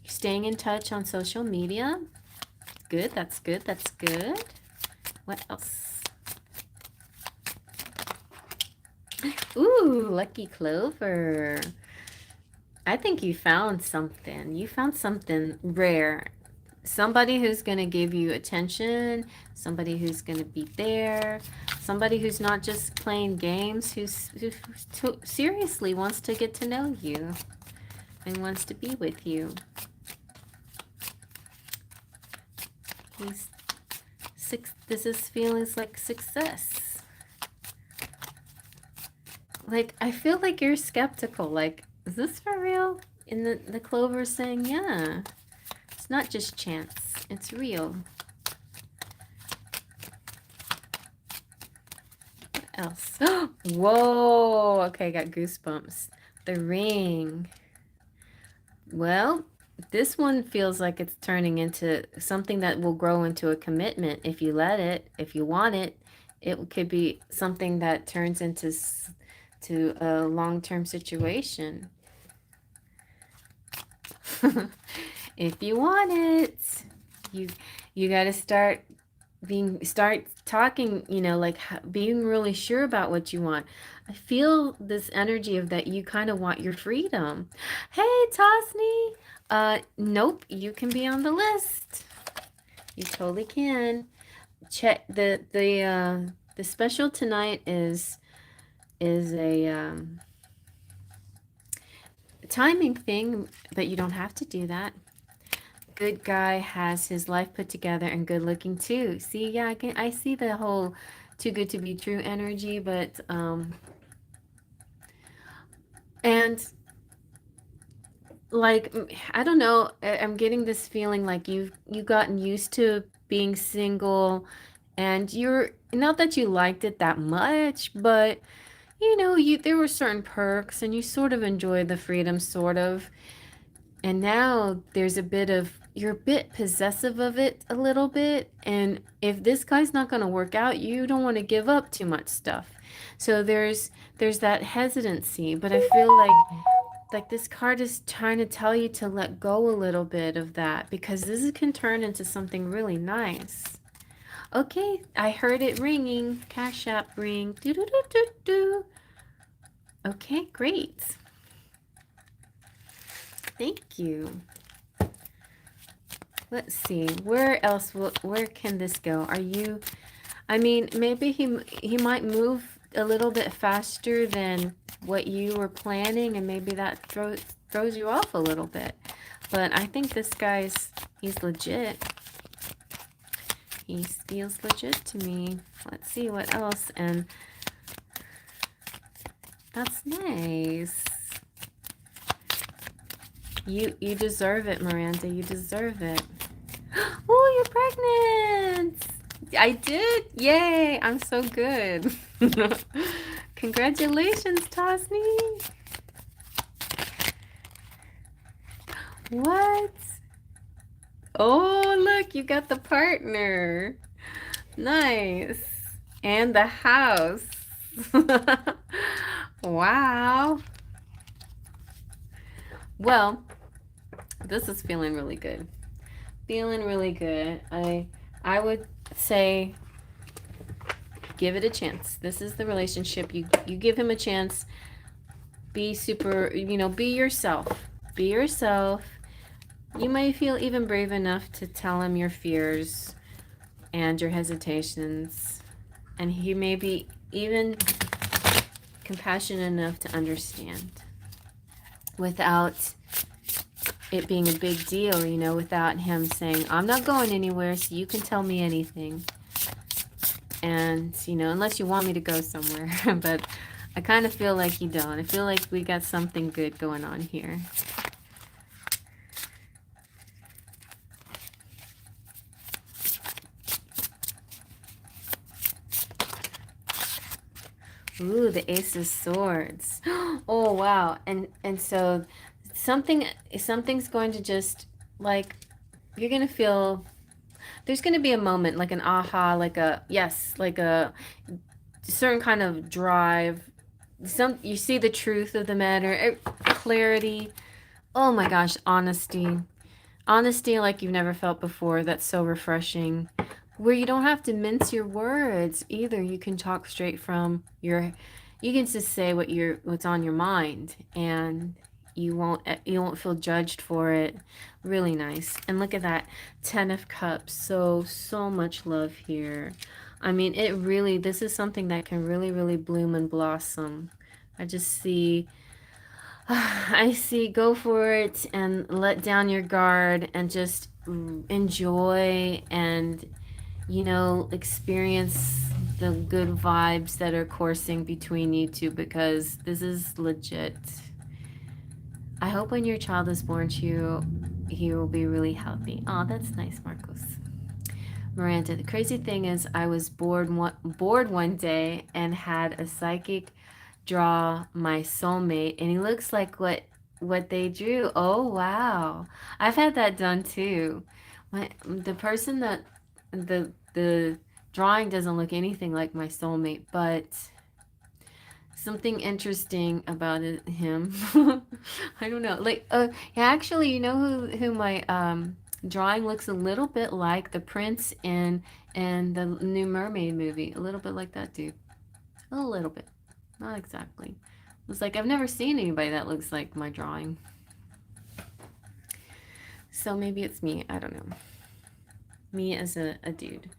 Speaker 1: staying in touch on social media. Good, that's good, that's good. What else? Ooh, lucky clover. I think you found something. You found something rare. Somebody who's going to give you attention, somebody who's going to be there, somebody who's not just playing games, who seriously wants to get to know you and wants to be with you. This is feeling like success. Like, I feel like you're skeptical. Like, is this for real? And the clover saying, yeah, it's not just chance. It's real. What else? Whoa. Okay, I got goosebumps. The ring. Well, this one feels like it's turning into something that will grow into a commitment if you let it, if you want it. It could be something that turns into a long-term situation. If you want it, you got to start talking, you know, like being really sure about what you want. I feel this energy of that you kind of want your freedom. Hey, Tosni. Nope, you can be on the list. You totally can. Check the special tonight is a timing thing, but you don't have to do that. Good guy has his life put together and good looking too. See, yeah, I see the whole too good to be true energy, but and like I don't know, I'm getting this feeling like you've gotten used to being single, and you're not that you liked it that much, but you know, there were certain perks and you sort of enjoyed the freedom, sort of. And now there's a bit of, you're a bit possessive of it a little bit. And if this guy's not going to work out, you don't want to give up too much stuff. So there's that hesitancy, but I feel like this card is trying to tell you to let go a little bit of that, because this can turn into something really nice. Okay, I heard it ringing. Cash App ring. Do do do do do. Okay, great. Thank you. Let's see. Where else where can this go? I mean, maybe he might move a little bit faster than what you were planning, and maybe that throws you off a little bit. But I think this guy's he's legit. He feels legit to me. Let's see what else, and that's nice. You deserve it, Miranda. You deserve it. Oh, you're pregnant! I did! Yay! I'm so good. Congratulations, Tosni! What? Oh, look, you got the partner. Nice. And the house. Wow. Well, this is feeling really good. Feeling really good. I would say give it a chance. This is the relationship. You give him a chance. Be super, be yourself. Be yourself. You may feel even brave enough to tell him your fears and your hesitations. And he may be even compassionate enough to understand without it being a big deal, without him saying, I'm not going anywhere, so you can tell me anything. And, unless you want me to go somewhere. But I kind of feel like you don't. I feel like we got something good going on here. Ooh, the Ace of Swords. Oh, wow. And so something's going to just, like, you're going to feel, there's going to be a moment, like an aha, like a, yes, like a certain kind of drive. You see the truth of the matter, clarity. Oh my gosh, honesty. Honesty like you've never felt before. That's so refreshing. Where you don't have to mince your words either. You can talk straight from you can just say what's on your mind, and you won't feel judged for it. Really nice. And look at that 10 of Cups. So much love here. I mean, this is something that can really, really bloom and blossom. I just see I see, go for it and let down your guard and just enjoy and, experience the good vibes that are coursing between you two, because this is legit. I hope when your child is born to you, he will be really healthy. Oh, that's nice, Marcos. Miranda, the crazy thing is I was bored one day and had a psychic draw my soulmate, and he looks like what they drew. Oh wow, I've had that done too. The person that the drawing doesn't look anything like my soulmate, but something interesting about him. I don't know, like yeah, actually, who my drawing looks a little bit like the prince in the new mermaid movie, a little bit like that dude, a little bit. Not exactly. It's like I've never seen anybody that looks like my drawing. So maybe it's me. I don't know. Me as a dude.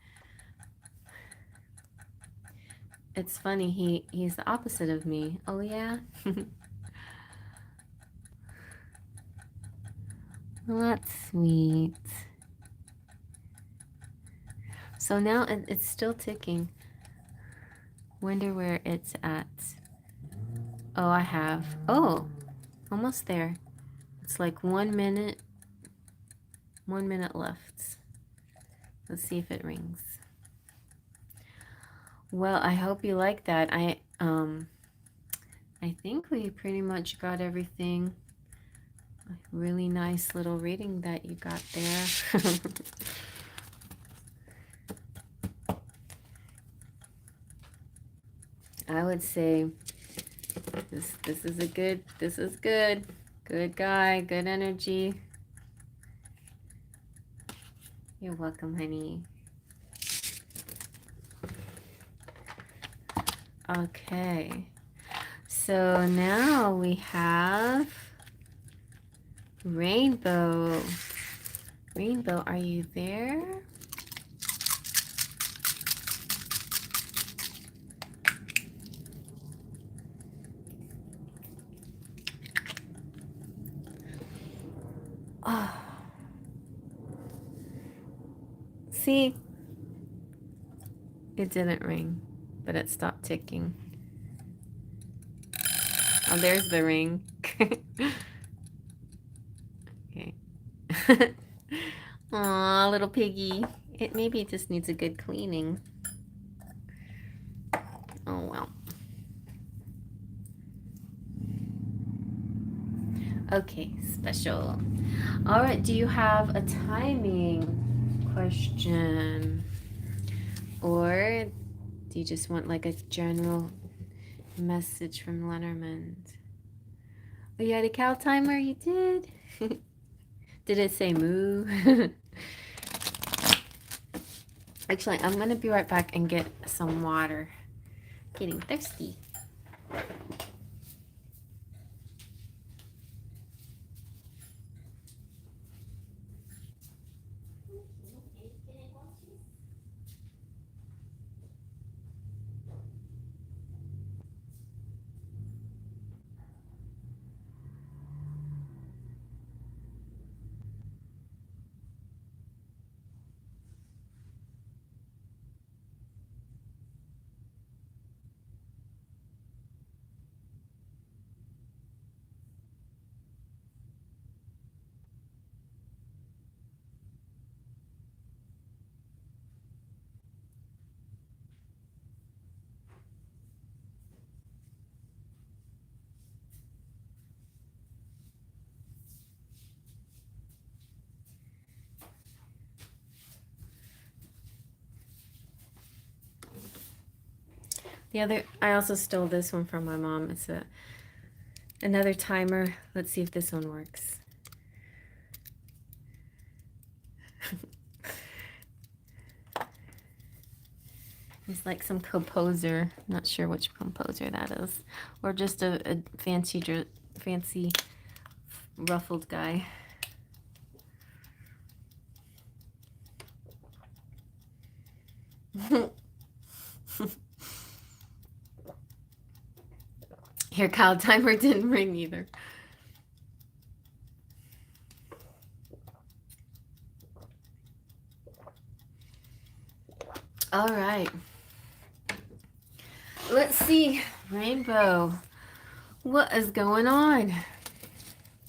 Speaker 1: It's funny. He's the opposite of me. Oh yeah. Well, that's sweet. So now it's still ticking. Wonder where it's at. Oh, I have. Oh, almost there. It's like 1 minute. 1 minute left. Let's see if it rings. Well, I hope you like that. I think we pretty much got everything. A really nice little reading that you got there. I would say this is good. Good guy, good energy. You're welcome, honey. Okay. So now we have Rainbow. Rainbow, are you there? Oh, see, it didn't ring, but it stopped ticking. Oh, there's the ring. Okay. Aw, little piggy. Maybe it just needs a good cleaning. Oh well. Okay, special. All right, do you have a timing question? Or do you just want like a general message from Lenormand? Oh, you had a cow timer? You did? Did it say moo? Actually, I'm gonna be right back and get some water. Getting thirsty. I also stole this one from my mom. It's another timer. Let's see if this one works. It's like some composer. Not sure which composer that is. Or just a fancy ruffled guy. Your cow timer didn't ring either. All right. Let's see, Rainbow. What is going on?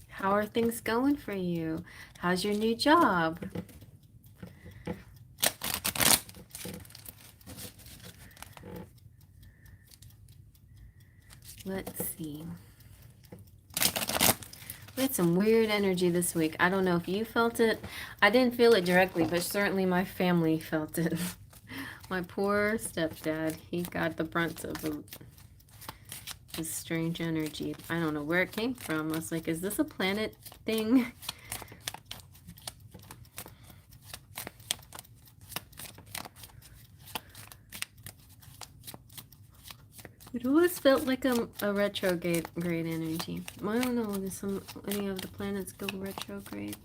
Speaker 1: How are things going for you? How's your new job? Let's see. We had some weird energy this week. I don't know if you felt it. I didn't feel it directly, but certainly my family felt it. My poor stepdad, he got the brunt of this strange energy. I don't know where it came from. I was like, is this a planet thing? It always felt like a retrograde energy. I don't know. Does any of the planets go retrograde?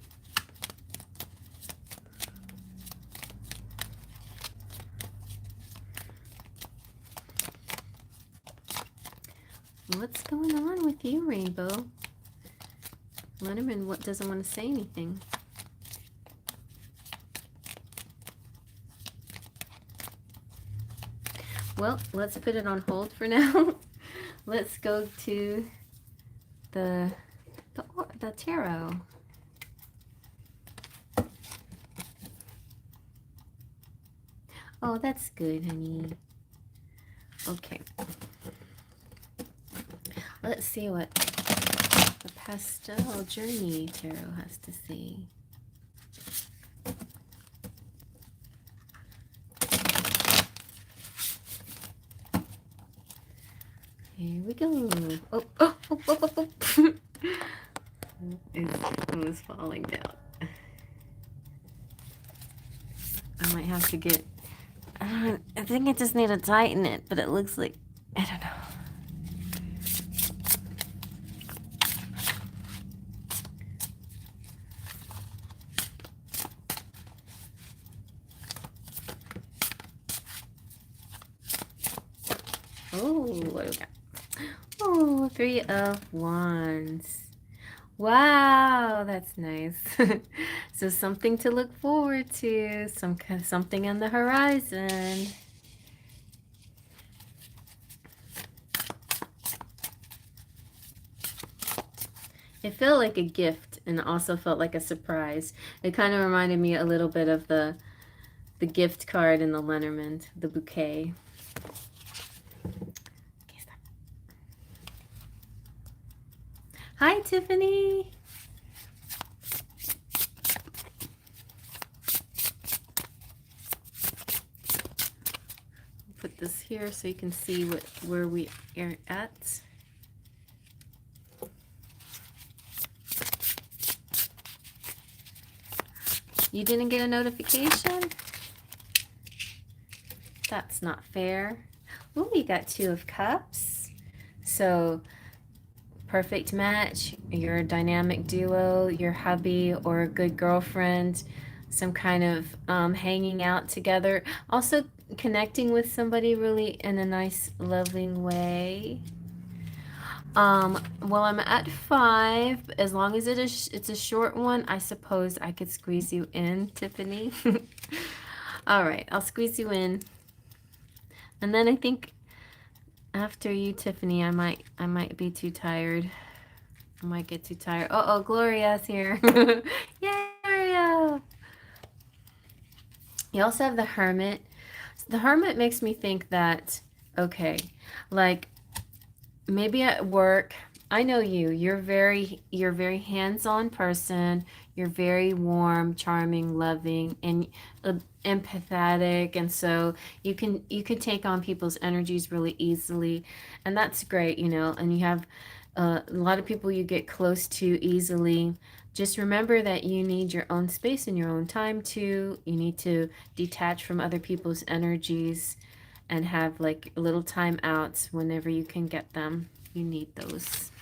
Speaker 1: What's going on with you, Rainbow? Lenormand doesn't want to say anything. Well, let's put it on hold for now. Let's go to the tarot. Oh, that's good, honey. Okay. Let's see what the Pastel Journey Tarot has to say. Here we go. Oh, oh, oh, oh, oh, oh. It was falling down. I might have to get... I think I just need to tighten it, but it looks like... I don't know. Oh, what do we got? Oh, 3 of Wands. Wow, that's nice. So something to look forward to, something on the horizon. It felt like a gift and also felt like a surprise. It kind of reminded me a little bit of the gift card in the Lenormand, the bouquet. Okay, stop. Hi, Tiffany. Put this here so you can see where we are at. You didn't get a notification? That's not fair. Oh, you got 2 of Cups. So, perfect match. You're a dynamic duo, your hubby or a good girlfriend, some kind of hanging out together. Also, connecting with somebody really in a nice, loving way. Well, I'm at 5. As long as it's a short one, I suppose I could squeeze you in, Tiffany. All right, I'll squeeze you in. And then I think after you, Tiffany, I might be too tired. I might get too tired. Oh, Gloria's here. Yay, Gloria! You also have the Hermit. The Hermit makes me think that, okay, like maybe at work, I know you're very hands-on person. You're very warm, charming, loving, and empathetic, and so you can take on people's energies really easily, and that's great, and you have a lot of people you get close to easily. Just remember that you need your own space and your own time too. You need to detach from other people's energies and have like little time outs whenever you can get them. You need those.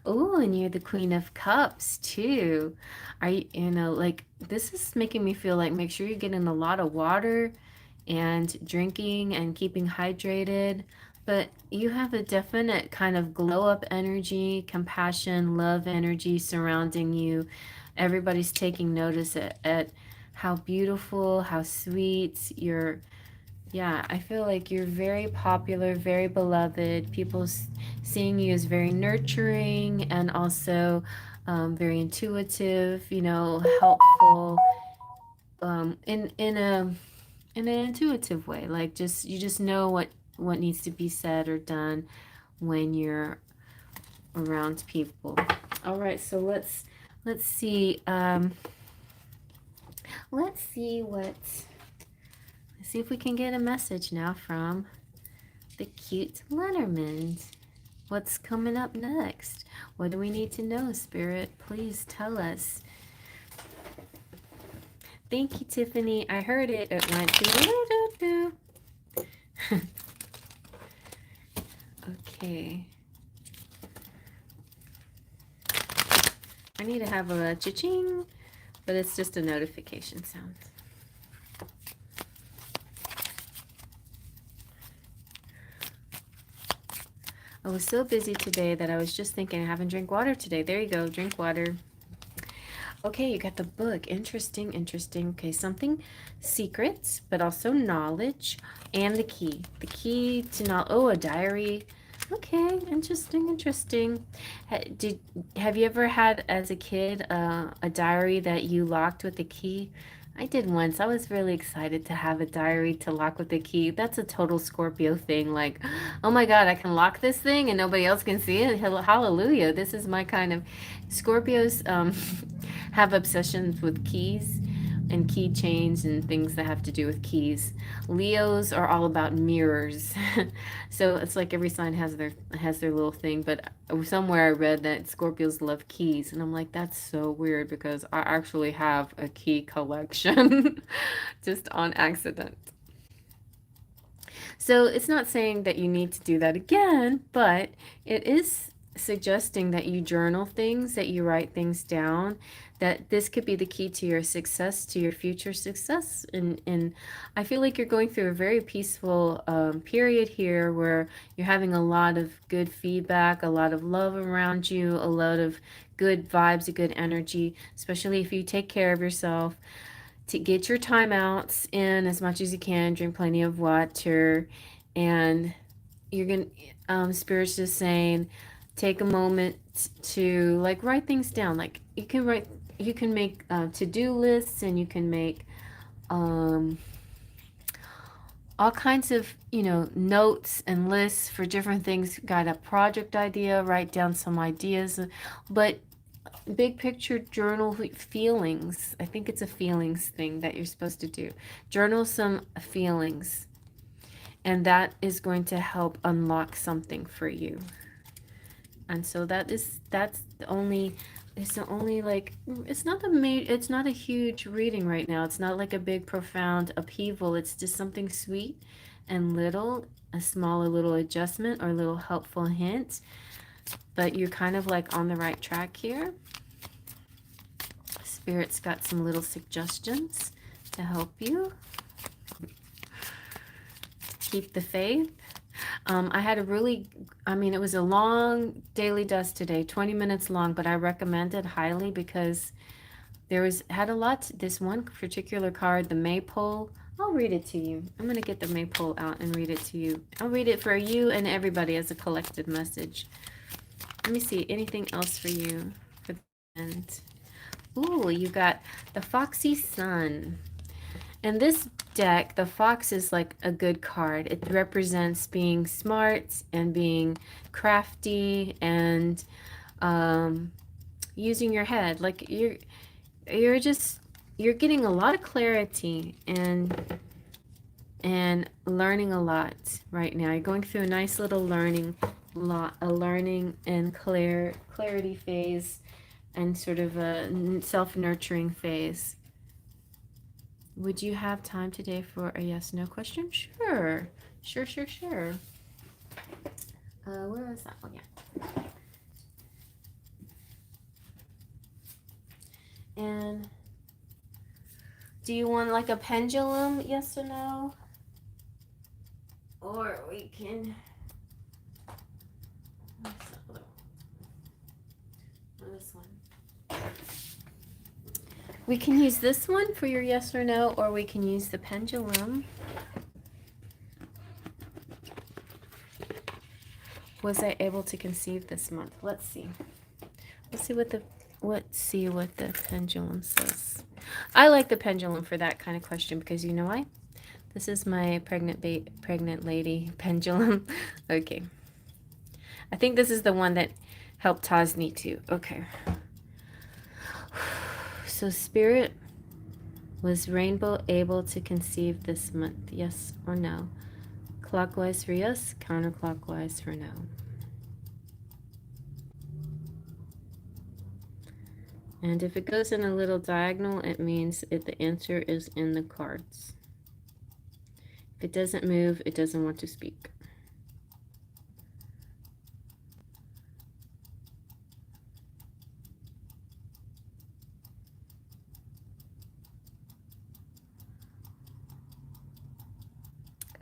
Speaker 1: Oh, and you're the Queen of Cups too. Like this is making me feel like make sure you're getting a lot of water and drinking and keeping hydrated. But you have a definite kind of glow up energy, compassion, love energy surrounding you. Everybody's taking notice at how beautiful, how sweet you're. Yeah, I feel like you're very popular, very beloved. People seeing you as very nurturing and also very intuitive, helpful, in an intuitive way. Like just you just know what needs to be said or done when you're around people. All right, so let's see. Let's see what. Let's see if we can get a message now from the cute Lenormand. What's coming up next? What do we need to know, Spirit? Please tell us. Thank you, Tiffany. I heard it. It went doo-doo-doo-doo. Okay. I need to have a cha-ching, but it's just a notification sound. I was so busy today that I was just thinking I haven't drank water today. There you go, drink water. Okay, you got the book. Interesting, interesting. Okay, something secret, but also knowledge, and the key. The key to knowledge. Oh, a diary. Okay, interesting, interesting. Have you ever had as a kid a diary that you locked with a key? I did once. I was really excited to have a diary to lock with a key. That's a total Scorpio thing. Like, oh my God, I can lock this thing and nobody else can see it. Hallelujah. This is my kind of Scorpios have obsessions with keys and keychains and things that have to do with keys. Leos are all about mirrors. So it's like every sign has their little thing, but somewhere I read that Scorpios love keys and I'm like that's so weird because I actually have a key collection just on accident. So it's not saying that you need to do that again, but it is suggesting that you journal things, that you write things down, that this could be the key to your success, to your future success. And I feel like you're going through a very peaceful period here where you're having a lot of good feedback, a lot of love around you, a lot of good vibes, a good energy, especially if you take care of yourself. To get your timeouts in as much as you can, drink plenty of water, and you're gonna spirit's just saying take a moment to like write things down. Like you can make to-do lists, and you can make um all kinds of, you know, notes and lists for different things. Got a project idea, write down some ideas, but big picture journal feelings. I think it's a feelings thing that you're supposed to do. Journal some feelings, and that is going to help unlock something for you. And so that's the only, it's the only, like, it's not it's not a huge reading right now. It's not like a big profound upheaval. It's just something sweet and little, a small little adjustment or a little helpful hint, but you're kind of like on the right track here. Spirit's got some little suggestions to help you keep the faith. I had a really, I mean, it was a long daily dust today, 20 minutes long, but I recommend it highly because had a lot. This one particular card, the Maypole, I'll read it to you. I'm going to get the Maypole out and read it to you. I'll read it for you and everybody as a collected message. Let me see, anything else for you for the end? Ooh, you got the Foxy Sun. In this deck, the fox is like a good card. It represents being smart and being crafty and using your head. Like you're getting a lot of clarity and learning a lot right now. You're going through a nice little learning and clarity phase, and sort of a self-nurturing phase. Would you have time today for a yes/no question? Sure. Sure. Where is that one? Yeah. And do you want like a pendulum, yes or no? Or we can... this one. We can use this one for your yes or no, or we can use the pendulum. Was I able to conceive this month? Let's see. Let's see what the pendulum says. I like the pendulum for that kind of question because you know why? This is my pregnant lady pendulum. Okay. I think this is the one that helped Tasni too. Okay. So Spirit, was Rainbow able to conceive this month? Yes or no? Clockwise for yes, counterclockwise for no. And if it goes in a little diagonal, it means the answer is in the cards. If it doesn't move, it doesn't want to speak.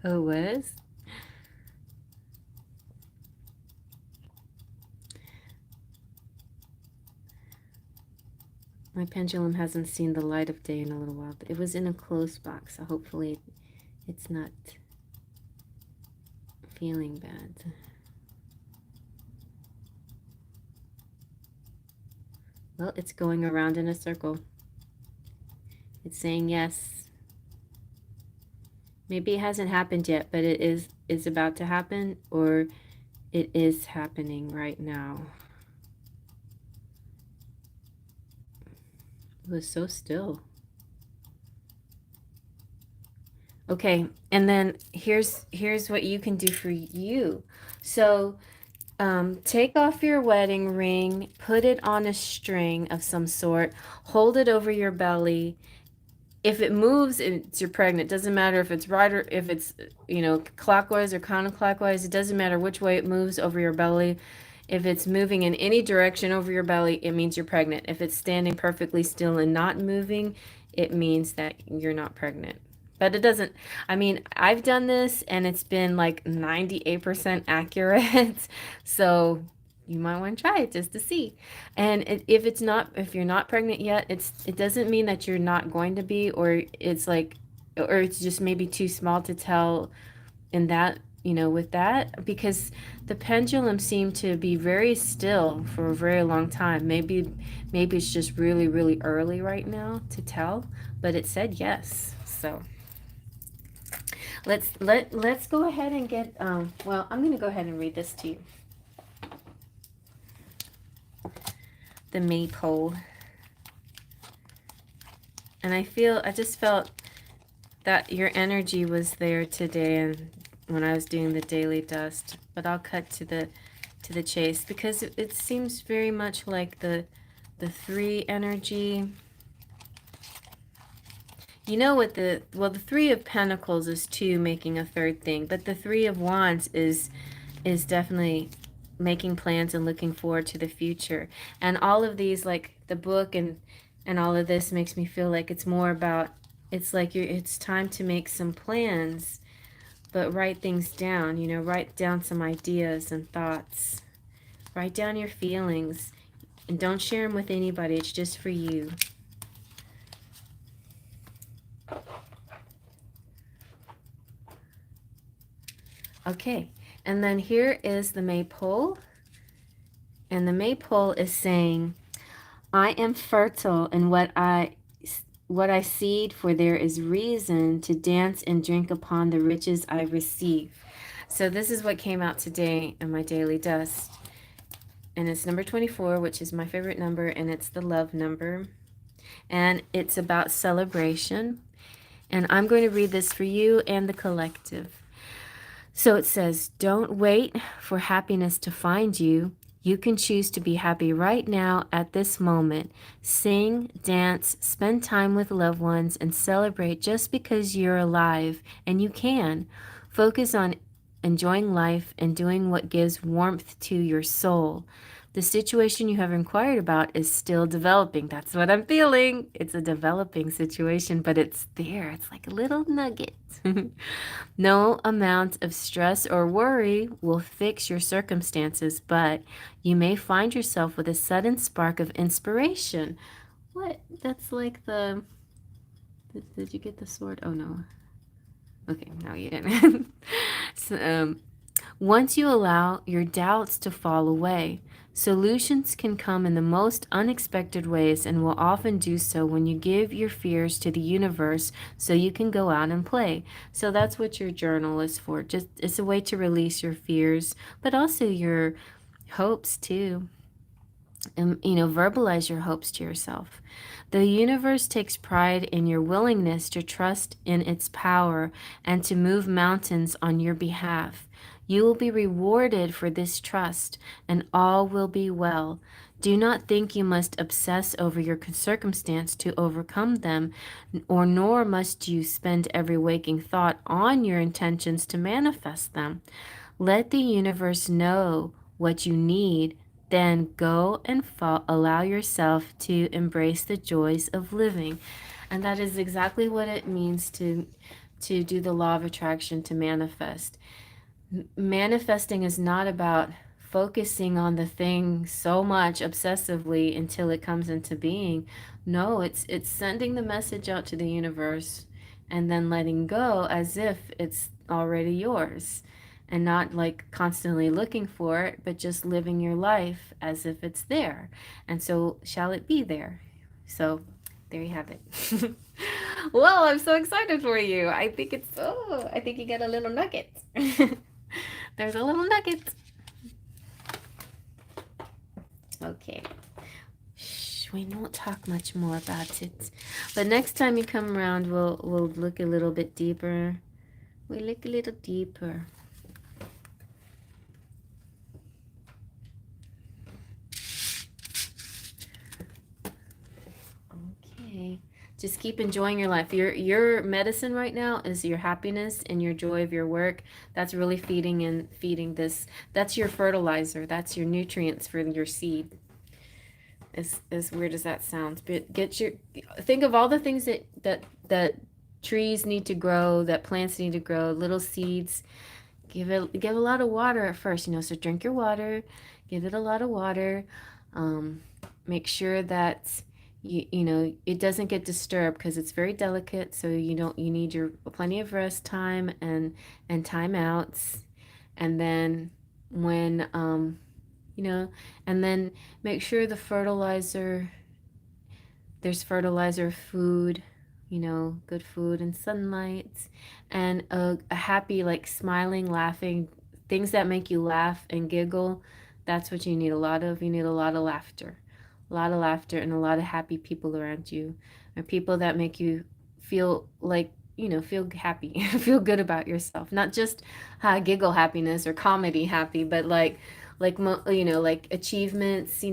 Speaker 1: Oh, was? My pendulum hasn't seen the light of day in a little while. It was in a closed box, so hopefully it's not feeling bad. Well, it's going around in a circle. It's saying yes. Maybe it hasn't happened yet, but it is about to happen, or it is happening right now. It was so still. Okay, and then here's what you can do for you. So take off your wedding ring, put it on a string of some sort, hold it over your belly. If it moves, you're pregnant. It doesn't matter if it's right or if it's, you know, clockwise or counterclockwise. It doesn't matter which way it moves over your belly. If it's moving in any direction over your belly, it means you're pregnant. If it's standing perfectly still and not moving, it means that you're not pregnant. But it doesn't, I mean, I've done this and it's been like 98% accurate. So you might want to try it just to see. And if you're not pregnant yet, it doesn't mean that you're not going to be, or it's like, or it's just maybe too small to tell in that, with that, because the pendulum seemed to be very still for a very long time. Maybe it's just really, really early right now to tell, but it said yes. So let's go ahead and get well, I'm going to go ahead and read this to you. The maypole. And I just felt that your energy was there today and when I was doing the daily dust, but I'll cut to the chase because it seems very much like the 3 energy. You know what the 3 of Pentacles is 2 making a 3rd thing, but the 3 of Wands is definitely making plans and looking forward to the future. And all of these, like the book and all of this, makes me feel like it's more about, it's like it's time to make some plans, but write things down, write down some ideas and thoughts. Write down your feelings and don't share them with anybody. It's just for you. Okay, and then here is the maypole. And the maypole is saying, I am fertile in what I seed, for there is reason to dance and drink upon the riches I receive. So this is what came out today in my daily dust. And it's number 24, which is my favorite number, and it's the love number. And it's about celebration. And I'm going to read this for you and the collective. So it says, don't wait for happiness to find you. You can choose to be happy right now at this moment. Sing, dance, spend time with loved ones, and celebrate just because you're alive, and you can. Focus on enjoying life and doing what gives warmth to your soul. The situation you have inquired about is still developing. That's what I'm feeling. It's a developing situation, but it's there. It's like a little nugget. No amount of stress or worry will fix your circumstances, but you may find yourself with a sudden spark of inspiration. What? That's like the... Did you get the sword? Oh, no. Okay, no, you didn't. So, once you allow your doubts to fall away, solutions can come in the most unexpected ways and will often do so when you give your fears to the universe so you can go out and play. So that's what your journal is for. Just it's a way to release your fears, but also your hopes too. And verbalize your hopes to yourself. The universe takes pride in your willingness to trust in its power and to move mountains on your behalf. You will be rewarded for this trust, and all will be well. Do not think you must obsess over your circumstance to overcome them, nor must you spend every waking thought on your intentions to manifest them. Let the universe know what you need, then go and allow yourself to embrace the joys of living. And that is exactly what it means to do the law of attraction, to manifest. Manifesting is not about focusing on the thing so much obsessively until it comes into being. No, it's sending the message out to the universe and then letting go as if it's already yours, and not like constantly looking for it, but just living your life as if it's there. And so shall it be there. So there you have it. Well, I'm so excited for you. I think you got a little nugget. There's a little nugget. Okay. Shh, we won't talk much more about it. But next time you come around, we'll look a little bit deeper. We'll look a little deeper. Okay. Just keep enjoying your life. Your medicine right now is your happiness and your joy of your work. That's really feeding this. That's your fertilizer. That's your nutrients for your seed. As weird as that sounds, but think of all the things that trees need to grow, that plants need to grow, little seeds. Give a lot of water at first, so drink your water, give it a lot of water. Um, Make sure that it doesn't get disturbed because it's very delicate. So you need your plenty of rest time and time outs, and then when you know, and then make sure there's fertilizer, food, good food and sunlight, and a happy, like smiling, laughing, things that make you laugh and giggle. That's what you need a lot of. You need a lot of laughter, and a lot of happy people around you, or people that make you feel like, feel happy, feel good about yourself. Not just giggle happiness or comedy happy, but like achievements,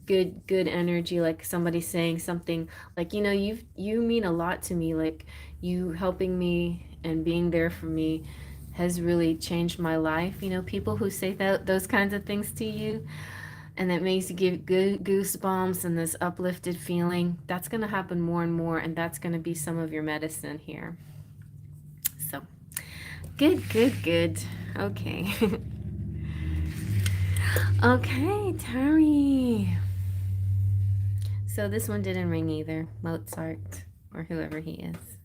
Speaker 1: good energy, like somebody saying something like, you mean a lot to me, like you helping me and being there for me has really changed my life. People who say those kinds of things to you, and that makes you give good goosebumps and this uplifted feeling, that's going to happen more and more, and that's going to be some of your medicine here. So good. Okay. Okay, Terry. So this one didn't ring either. Mozart, or whoever he is.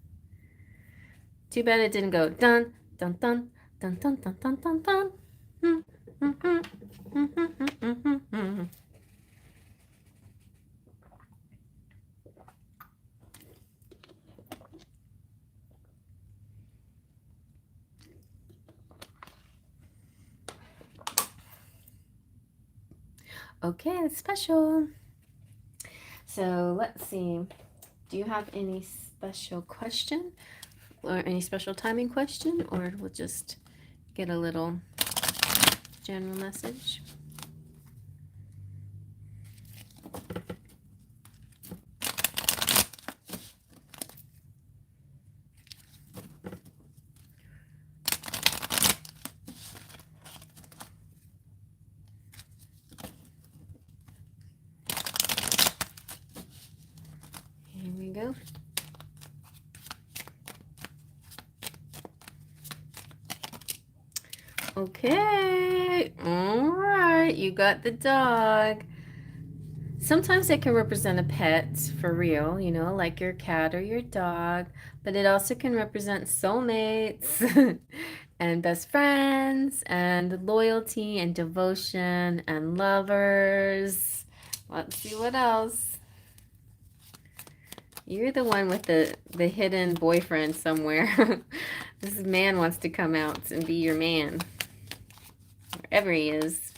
Speaker 1: Too bad it didn't go dun dun dun dun dun dun dun dun dun. Okay, it's special. So let's see. Do you have any special question or any special timing question, or we'll just get a little general message? Here we go. Okay, all right, you got the dog. Sometimes it can represent a pet for real, like your cat or your dog, but it also can represent soulmates and best friends and loyalty and devotion and lovers. Let's see what else. You're the one with the hidden boyfriend somewhere. This man wants to come out and be your man, wherever he is.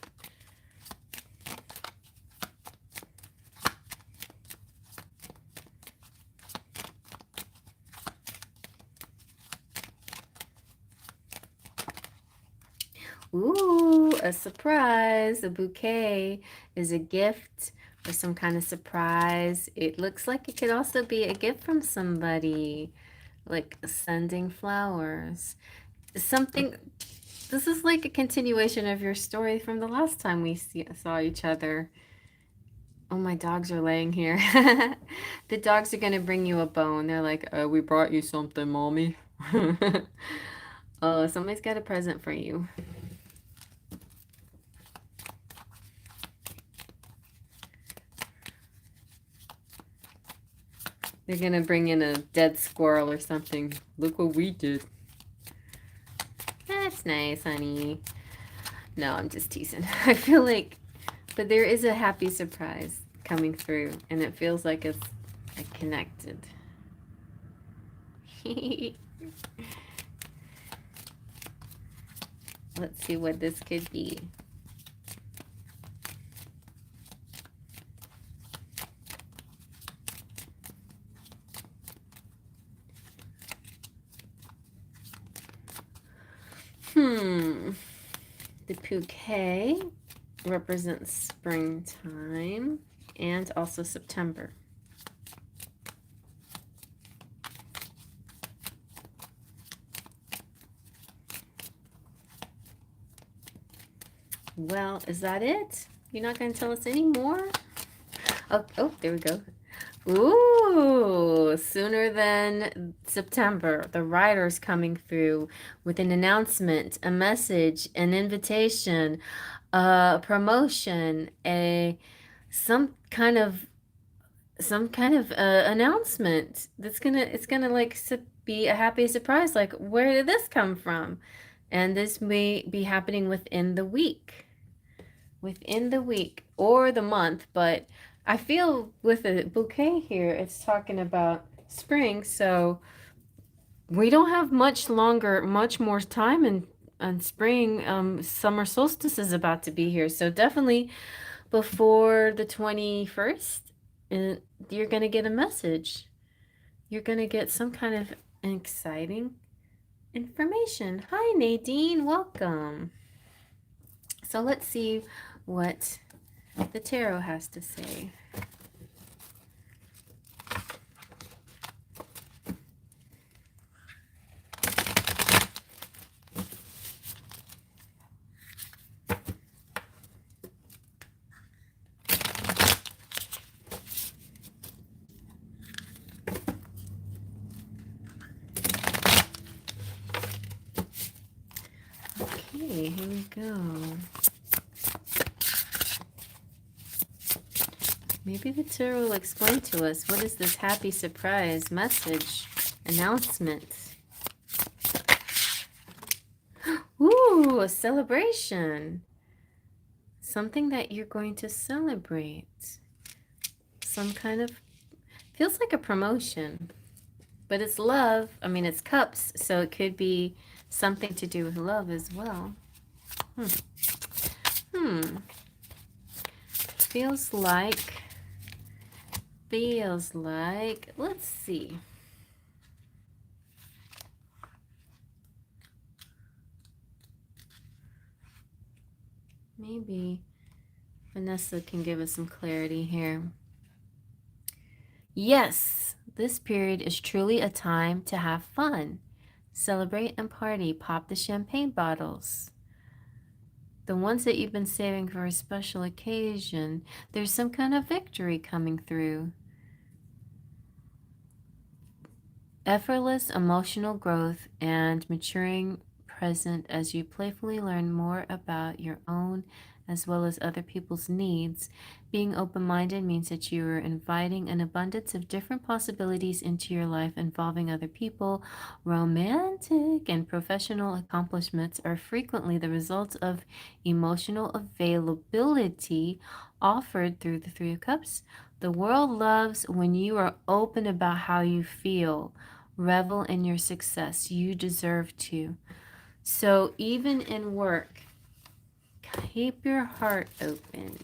Speaker 1: Ooh, a surprise. A bouquet is a gift or some kind of surprise. It looks like it could also be a gift from somebody, like sending flowers. Something, this is like a continuation of your story from the last time we saw each other. Oh, my dogs are laying here. The dogs are going to bring you a bone. They're like, we brought you something, mommy. Oh, somebody's got a present for you. They're gonna bring in a dead squirrel or something. Look what we did. That's nice, honey. No, I'm just teasing. I feel like, but there is a happy surprise coming through, and it feels like it's connected. Let's see what this could be. The bouquet represents springtime and also September. Well, is that it? You're not going to tell us any more? Oh, oh, there we go. Ooh, sooner than September, the writer's coming through with an announcement, a message, an invitation, a promotion, a some kind of announcement that's gonna like be a happy surprise. Like, where did this come from? And this may be happening within the week or the month, but I feel with a bouquet here, it's talking about spring, so we don't have much more time in spring. Summer solstice is about to be here, so definitely before the 21st, uh, you're gonna get a message. You're gonna get some kind of exciting information. Hi, Nadine, welcome. So let's see what the tarot has to say. Okay, here we go. Maybe the tarot will explain to us what is this happy surprise message announcement. Ooh, a celebration. Something that you're going to celebrate. Some kind of, feels like a promotion, but it's love. I mean, it's cups, so it could be something to do with love as well. Hmm. Feels like, let's see. Maybe Vanessa can give us some clarity here. Yes, this period is truly a time to have fun. Celebrate and party, pop the champagne bottles. The ones that you've been saving for a special occasion, there's some kind of victory coming through. Effortless emotional growth and maturing present as you playfully learn more about your own as well as other people's needs. Being open minded means that you are inviting an abundance of different possibilities into your life involving other people. Romantic and professional accomplishments are frequently the result of emotional availability offered through the Three of Cups. The world loves when you are open about how you feel. Revel in your success. You deserve to. So even in work, keep your heart open.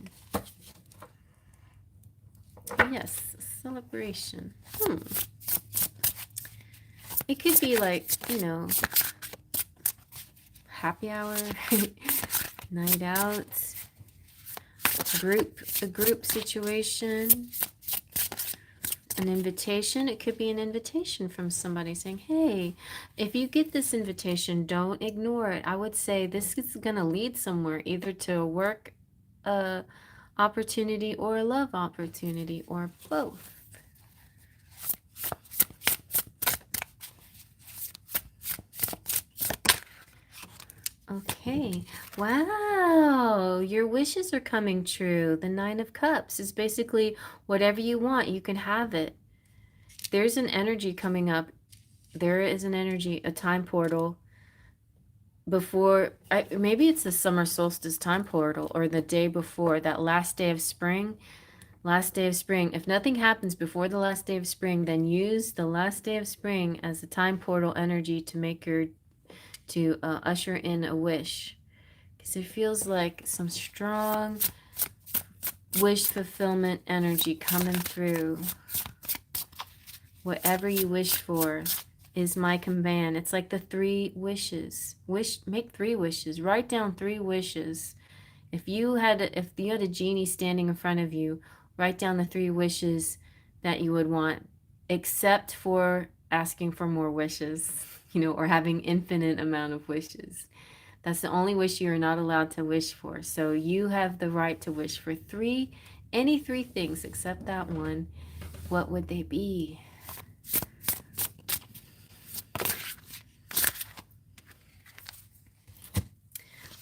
Speaker 1: Yes, celebration. It could be like, happy hour, night out, a group situation. An invitation, it could be an invitation from somebody saying, hey, if you get this invitation, don't ignore it. I would say this is going to lead somewhere, either to a work opportunity or a love opportunity or both. Okay. Wow. Your wishes are coming true. The Nine of Cups is basically whatever you want, you can have it. There's an energy coming up. There is an energy, a time portal before, maybe it's the summer solstice time portal or the day before, that last day of spring. Last day of spring. If nothing happens before the last day of spring, then use the last day of spring as the time portal energy to usher in a wish. Because it feels like some strong wish fulfillment energy coming through. Whatever you wish for is my command. It's like the 3 wishes. Make 3 wishes. Write down 3 wishes. If you had a genie standing in front of you, write down the 3 wishes that you would want, except for asking for more wishes, or having infinite amount of wishes. That's the only wish you are not allowed to wish for. So you have the right to wish for any three things except that one. What would they be?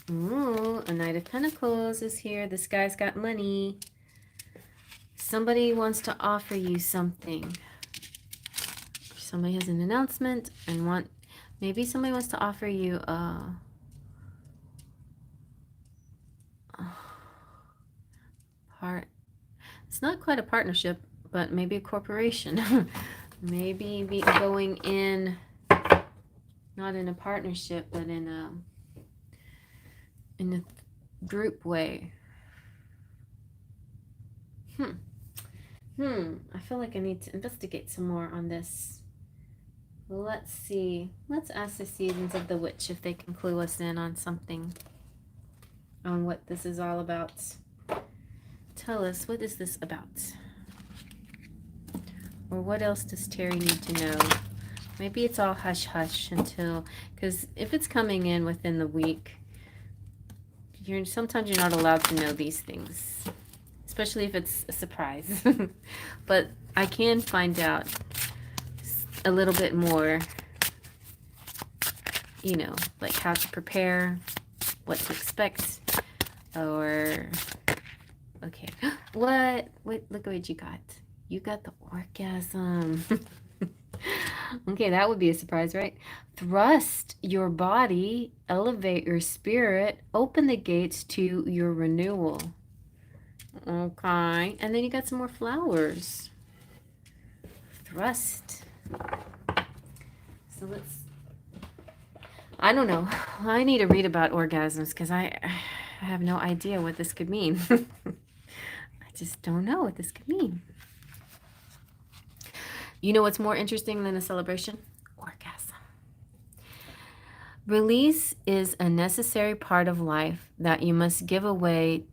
Speaker 1: Ooh, a Knight of Pentacles is here. This guy's got money. Somebody wants to offer you something. Somebody has an announcement and maybe somebody wants to offer you a part. It's not quite a partnership, but maybe a corporation. Maybe be going in, not in a partnership, but in a group way. I feel like I need to investigate some more on this. Let's see. Let's ask the Seasons of the Witch if they can clue us in on something, on what this is all about. Tell us, what is this about? Or what else does Terry need to know? Maybe it's all hush-hush until, because if it's coming in within the week, sometimes you're not allowed to know these things, especially if it's a surprise. But I can find out a little bit more, you know, like how to prepare, what to expect, or, okay. What? Wait, look at what you got. You got the orgasm. Okay, that would be a surprise, right? Thrust your body, elevate your spirit, open the gates to your renewal. Okay, and then you got some more flowers. Thrust. So I don't know. I need to read about orgasms because I have no idea what this could mean. I just don't know what this could mean. You know what's more interesting than a celebration? Orgasm. Release is a necessary part of life that you must give away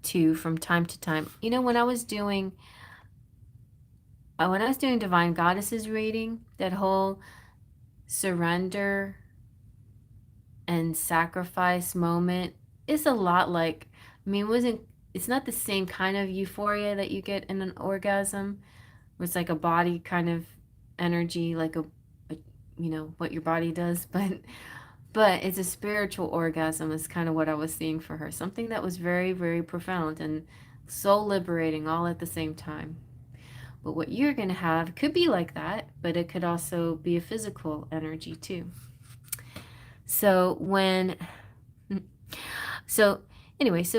Speaker 1: to from time to time. You know, when I was doing Divine Goddesses reading, that whole surrender and sacrifice moment is a lot like, I mean, it's not the same kind of euphoria that you get in an orgasm. It's like a body kind of energy, like a you know, what your body does, but it's a spiritual orgasm is kind of what I was seeing for her. Something that was very, very profound and so liberating all at the same time. But what you're going to have could be like that, but it could also be a physical energy too. So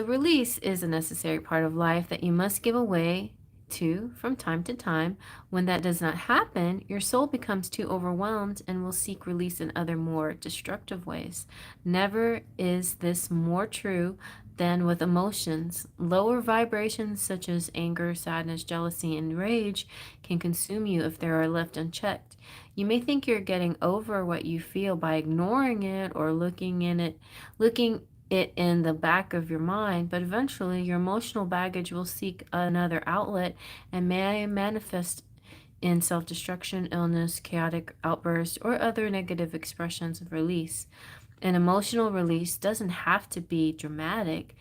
Speaker 1: release is a necessary part of life that you must give away to from time to time. When that does not happen, your soul becomes too overwhelmed and will seek release in other more destructive ways. Never is this more true than with emotions. Lower vibrations such as anger, sadness, jealousy, and rage can consume you if they are left unchecked. You may think you're getting over what you feel by ignoring it or looking it in the back of your mind, but eventually your emotional baggage will seek another outlet and may manifest in self-destruction, illness, chaotic outbursts, or other negative expressions of release. An emotional release doesn't have to be dramatic.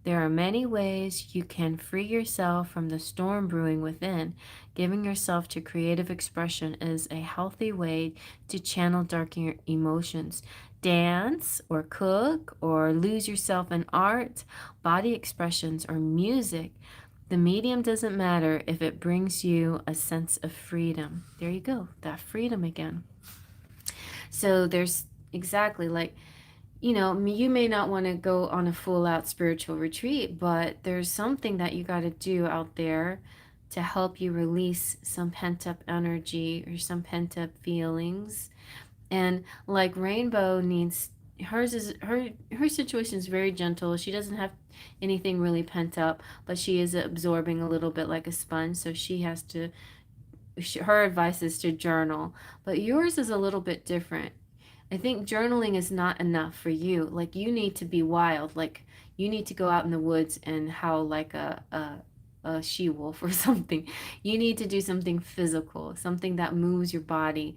Speaker 1: There are many ways you can free yourself from the storm brewing within. Giving yourself to creative expression is a healthy way to channel darker emotions. Dance or cook or lose yourself in art, body expressions, or music. The medium doesn't matter if it brings you a sense of freedom. There you go, that freedom again. So there's exactly like, you know, you may not want to go on a full out spiritual retreat, but there's something that you got to do out there to help you release some pent up energy or some pent up feelings. And like Rainbow needs, her situation is very gentle. She doesn't have anything really pent up, but she is absorbing a little bit like a sponge. So her advice is to journal, but yours is a little bit different. I think journaling is not enough for you. Like you need to be wild. Like you need to go out in the woods and howl like a she-wolf or something. You need to do something physical, something that moves your body.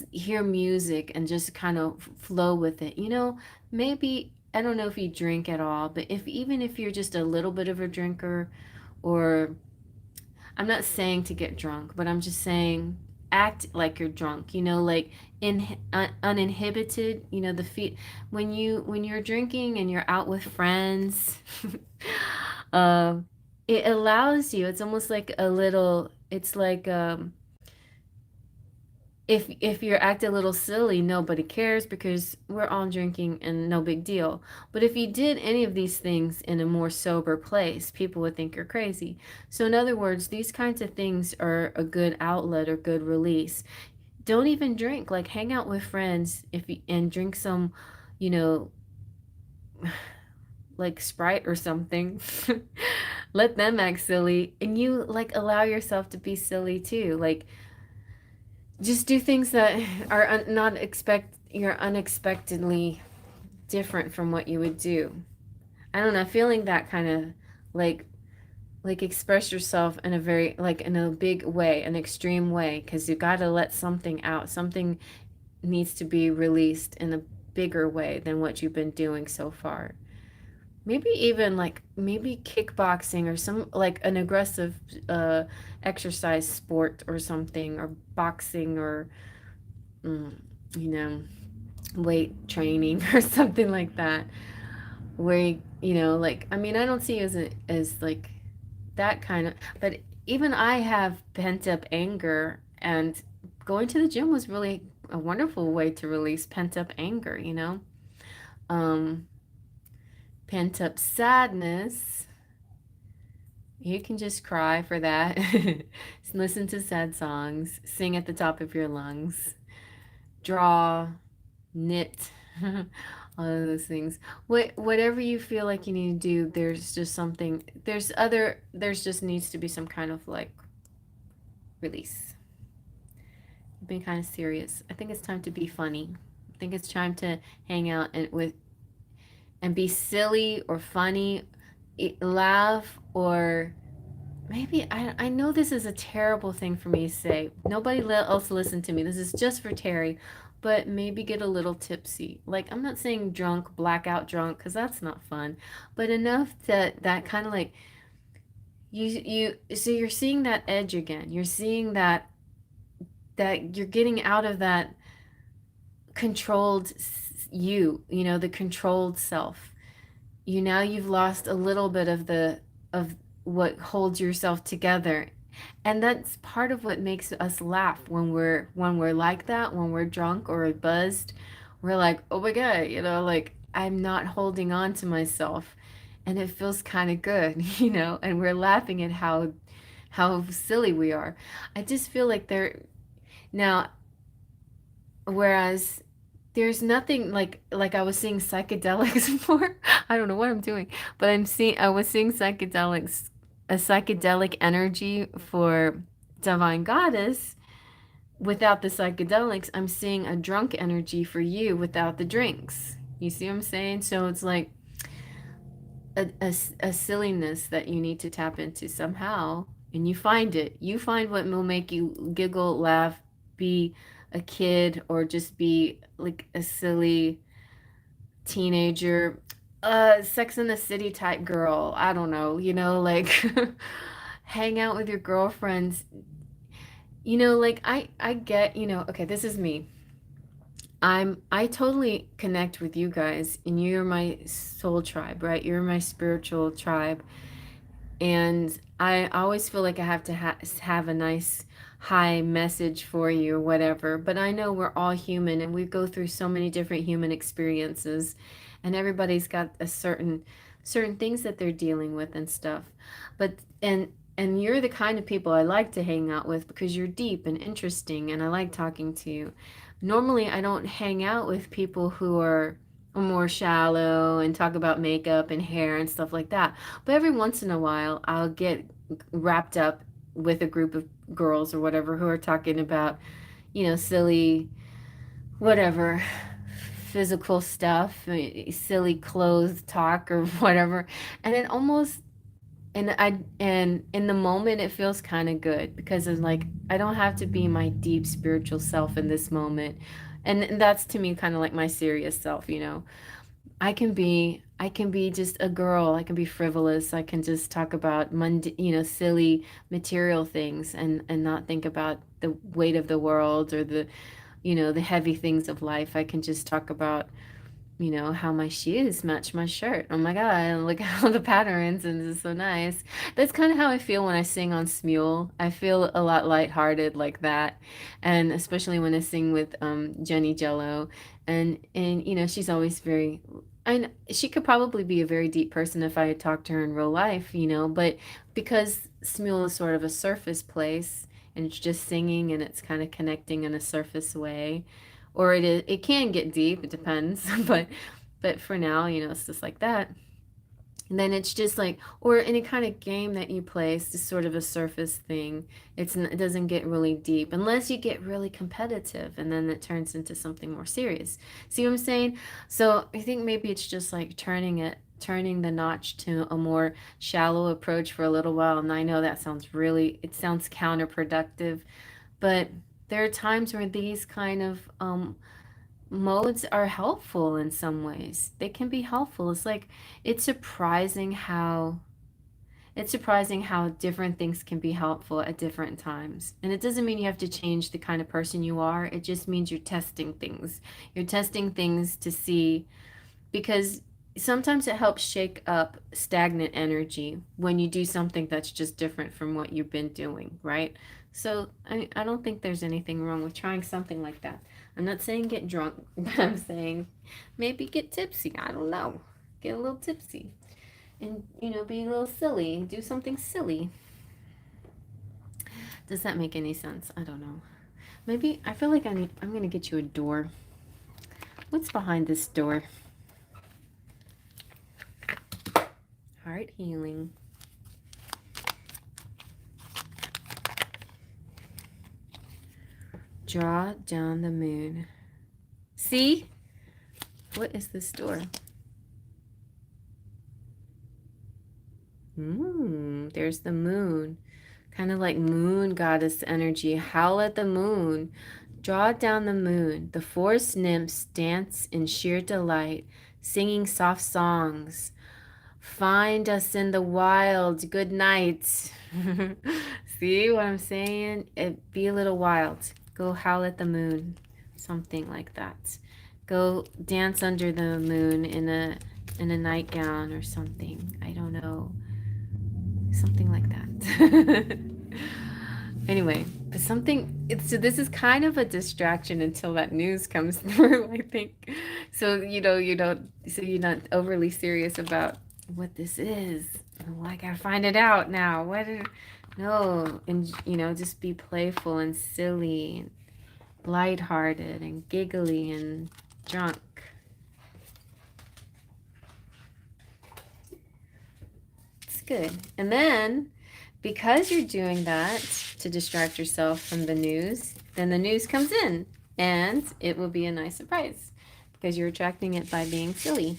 Speaker 1: Hear music and just kind of flow with it. You know, maybe I don't know if you drink at all, but if even if you're just a little bit of a drinker, or I'm not saying to get drunk, but I'm just saying act like you're drunk, like uninhibited, the feet when you're drinking and you're out with friends, um it allows you, it's almost like a little, it's like if you're acting a little silly, nobody cares because we're all drinking and no big deal. But if you did any of these things in a more sober place, people would think you're crazy. So in other words, these kinds of things are a good outlet or good release. Don't even drink, like hang out with friends if you and drink some, you know, like Sprite or something. Let them act silly and you like allow yourself to be silly too. Like just do things that are not expect you're unexpectedly different from what you would do. I don't know, feeling that kind of like express yourself in a very like in a big way, an extreme way, because you got to let something out. Something needs to be released in a bigger way than what you've been doing so far. Maybe even like maybe kickboxing or some like an aggressive uh exercise sport or something, or boxing, or mm, you know, weight training or something like that. Where like I mean, I don't see you as like that kind of, but even I have pent up anger, and going to the gym was really a wonderful way to release pent up anger. Um, Pent up sadness. You can just cry for that. Listen to sad songs, sing at the top of your lungs, draw, knit, all of those things. Whatever you feel like you need to do, there's just something, there's just needs to be some kind of like release. Being kind of serious. I think it's time to be funny. I think it's time to hang out and be silly or funny, laugh, or maybe I know this is a terrible thing for me to say. Nobody else listen to me. This is just for Terry. But maybe get a little tipsy. Like I'm not saying drunk, blackout drunk, because that's not fun. But enough that kind of like so you're seeing that edge again. You're seeing that you're getting out of that controlled the controlled self. You've lost a little bit of what holds yourself together, and that's part of what makes us laugh when we're like that, when we're drunk or buzzed. We're like, oh my god, like I'm not holding on to myself, and it feels kind of good. And we're laughing at how silly we are. I just feel like now, whereas there's nothing like I was seeing psychedelics for. I don't know what I'm doing, but I was seeing psychedelics, a psychedelic energy for Divine Goddess. Without the psychedelics, I'm seeing a drunk energy for you without the drinks. You see what I'm saying? So it's like a silliness that you need to tap into somehow, and you find it. You find what will make you giggle, laugh, be a kid, or just be like a silly teenager, Sex in the City type girl. I don't know, like hang out with your girlfriends. Like I get, okay, this is me. I totally connect with you guys, and you're my soul tribe, right? You're my spiritual tribe. And I always feel like I have to have a nice high message for you or whatever. But I know we're all human and we go through so many different human experiences, and everybody's got a certain things that they're dealing with and stuff. But and you're the kind of people I like to hang out with because you're deep and interesting and I like talking to you. Normally, I don't hang out with people who are more shallow and talk about makeup and hair and stuff like that. But every once in a while, I'll get wrapped up with a group of girls or whatever who are talking about, silly, whatever, physical stuff, silly clothes talk or whatever. And it almost, and in the moment, it feels kind of good because it's like, I don't have to be my deep spiritual self in this moment. And that's to me kind of like my serious self. I can be just a girl. I can be frivolous. I can just talk about silly material things and not think about the weight of the world or the heavy things of life. I can just talk about how my shoes match my shirt. Oh my God, look at all the patterns and it's so nice. That's kind of how I feel when I sing on Smule. I feel a lot lighthearted like that. And especially when I sing with Jenny Jello. And she's always very and she could probably be a very deep person if I had talked to her in real life, but because Smule is sort of a surface place and it's just singing and it's kind of connecting in a surface way, or it can get deep, it depends, but for now, it's just like that. And then it's just like, or any kind of game that you play, it's just sort of a surface thing. It doesn't get really deep unless you get really competitive, and then it turns into something more serious. See what I'm saying? So I think maybe it's just like turning the notch to a more shallow approach for a little while. And I know that it sounds counterproductive, but there are times where these kind of modes are helpful in some ways. They can be helpful. It's surprising how it's surprising how different things can be helpful at different times. And it doesn't mean you have to change the kind of person you are. It just means you're testing things. You're testing things to see, because sometimes it helps shake up stagnant energy when you do something that's just different from what you've been doing, right? So I don't think there's anything wrong with trying something like that. I'm not saying get drunk, but I'm saying maybe get tipsy. I don't know. Get a little tipsy and, be a little silly. Do something silly. Does that make any sense? I don't know. Maybe I feel like I'm going to get you a door. What's behind this door? Heart healing. Draw down the moon. See? What is this door? There's the moon. Kind of like moon goddess energy. Howl at the moon. Draw down the moon. The forest nymphs dance in sheer delight, singing soft songs. Find us in the wild. Good night. See what I'm saying? Be a little wild. Go howl at the moon. Something like that. Go dance under the moon in a nightgown or something. I don't know. Something like that. Anyway, so this is kind of a distraction until that news comes through, I think. So, so you're not overly serious about what this is. Oh, I gotta find it out now. No, and just be playful and silly and lighthearted and giggly and drunk. It's good. And then, because you're doing that to distract yourself from the news, then the news comes in and it will be a nice surprise because you're attracting it by being silly.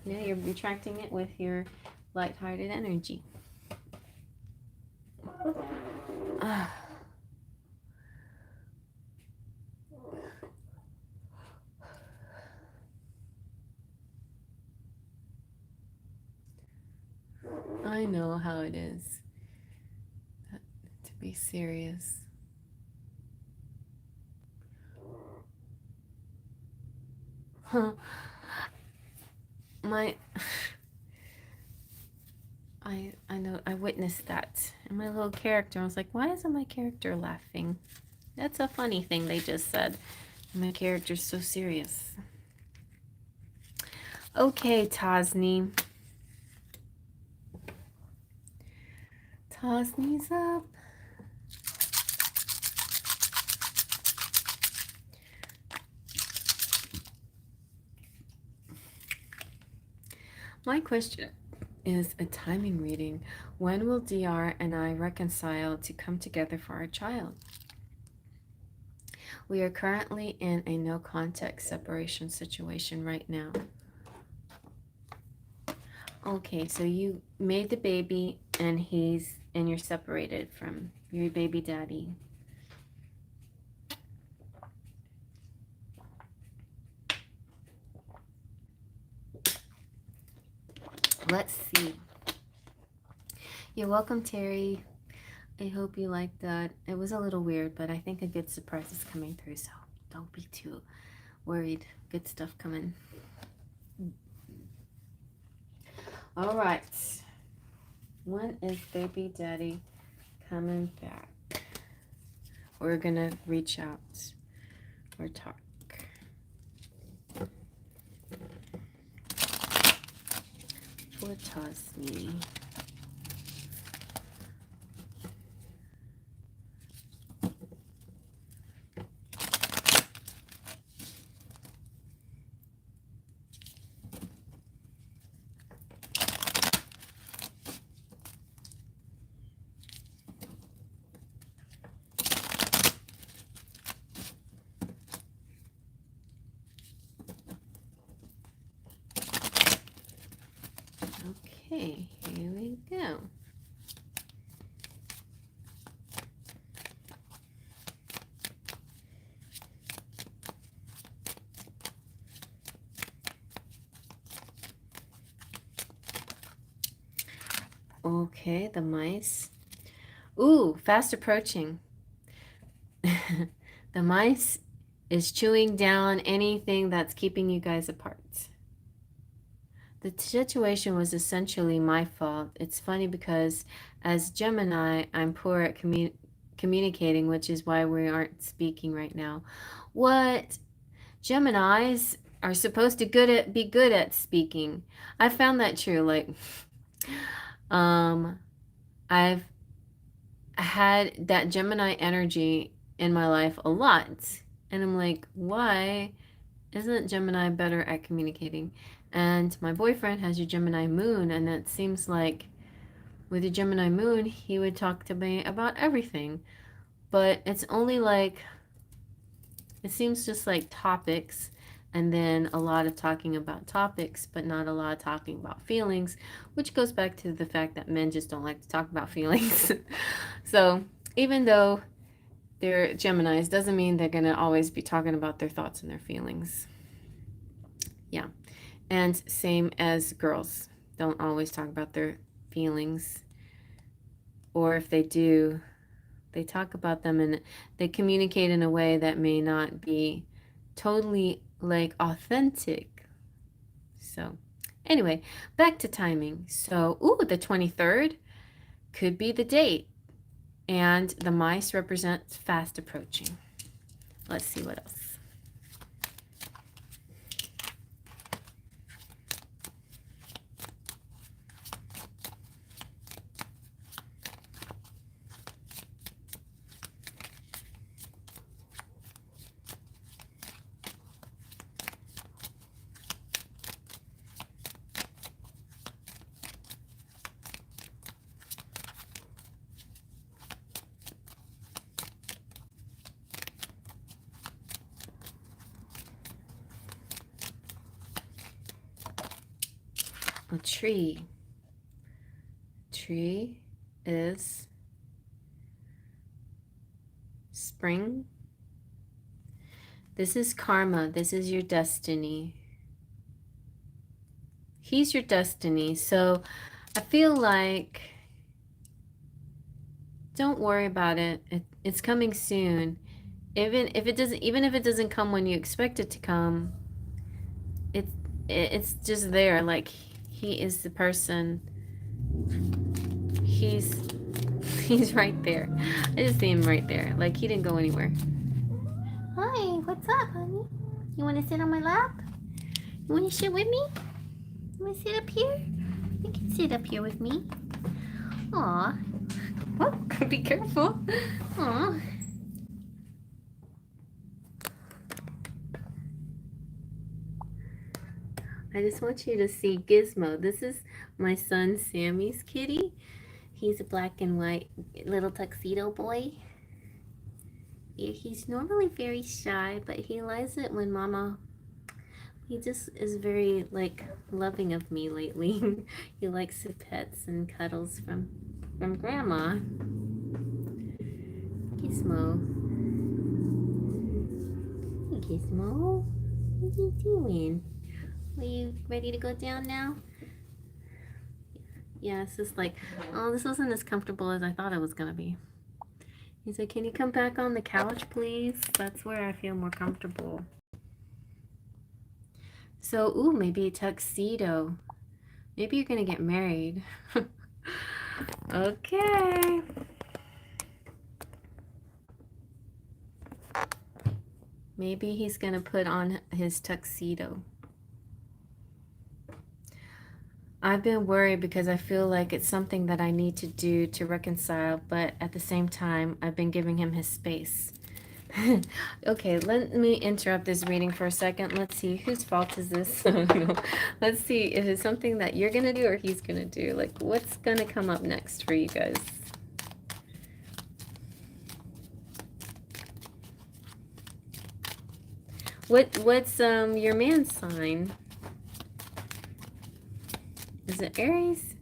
Speaker 1: You're attracting it with your lighthearted energy. I know how it is to be serious. Huh. I know, I witnessed that. And my little character, I was like, why isn't my character laughing? That's a funny thing they just said. My character's so serious. Okay, Tosni. Tosni's up. My question is a timing reading. When will DR and I reconcile to come together for our child? We are currently in a no contact separation situation right now. Okay, so you made the baby and you're separated from your baby daddy. let's see. You're welcome, Terry. I hope you liked that. It was a little weird, but I think a good surprise is coming through, so don't be too worried. Good stuff coming. All right. When is baby daddy coming back? We're going to reach out or talk. For toss me. Okay, here we go. Okay, the mice. Ooh, fast approaching. The mice is chewing down anything that's keeping you guys apart. The situation was essentially my fault. It's funny because as Gemini, I'm poor at communicating, which is why we aren't speaking right now. What? Geminis are supposed to be good at speaking. I found that true. Like, I've had that Gemini energy in my life a lot. And I'm like, why isn't Gemini better at communicating? And my boyfriend has your Gemini moon, and it seems like with your Gemini moon, he would talk to me about everything. But it's only like, it seems just like topics, and then a lot of talking about topics, but not a lot of talking about feelings, which goes back to the fact that men just don't like to talk about feelings. So even though they're Geminis, doesn't mean they're going to always be talking about their thoughts and their feelings. Yeah. And same as girls, don't always talk about their feelings. Or if they do, they talk about them and they communicate in a way that may not be totally like authentic. So anyway, back to timing. So, ooh, the 23rd could be the date. And the mice represents fast approaching. Let's see what else. A tree. Tree is spring. This is karma. This is your destiny. He's your destiny. So I feel like don't worry about it. It's coming soon. Even if it doesn't come when you expect it to come, it's just there. Like he is the person. He's right there. I just see him right there. Like he didn't go anywhere. Hi, what's up, honey? You want to sit on my lap? You want to sit with me? You want to sit up here? You can sit up here with me. Aw. Oh, be careful. Aw. I just want you to see Gizmo. This is my son Sammy's kitty. He's a black and white little tuxedo boy. He's normally very shy, but he likes it when Mama... He just is very, like, loving of me lately. He likes the pets and cuddles from Grandma. Gizmo. Hey, Gizmo. What are you doing? Are you ready to go down now? Yeah, it's just like, oh, this wasn't as comfortable as I thought it was gonna be. He's like, can you come back on the couch, please? That's where I feel more comfortable. So, ooh, maybe a tuxedo. Maybe you're gonna get married. Okay. Maybe he's gonna put on his tuxedo. I've been worried because I feel like it's something that I need to do to reconcile, but at the same time, I've been giving him his space. Okay, let me interrupt this reading for a second. Let's see, whose fault is this? Let's see if it's something that you're gonna do or he's gonna do. Like, what's gonna come up next for you guys? What's your man's sign? Is it Aries?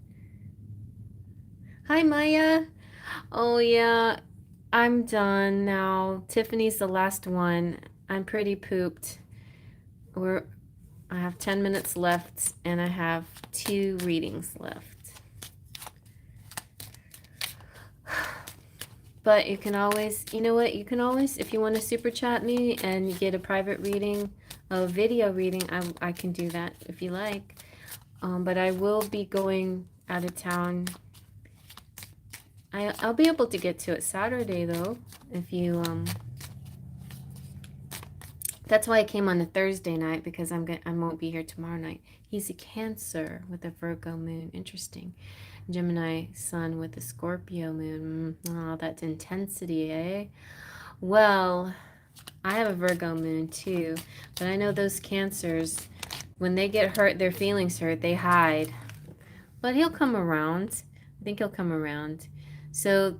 Speaker 1: Hi, Maya. Oh yeah, I'm done now. Tiffany's the last one. I'm pretty pooped. I have 10 minutes left and I have 2 readings left. But you can always, you know what, you can always, if you want to super chat me and you get a private reading, a video reading, I can do that if you like. But I will be going out of town. I'll be able to get to it Saturday though, if you, that's why I came on a Thursday night, because I won't be here tomorrow night. He's a Cancer with a Virgo moon. Interesting. Gemini sun with a Scorpio moon. Oh, that's intensity, eh? Well, I have a Virgo moon too, but I know those Cancers, when they get hurt, their feelings hurt, they hide. But he'll come around. I think he'll come around. So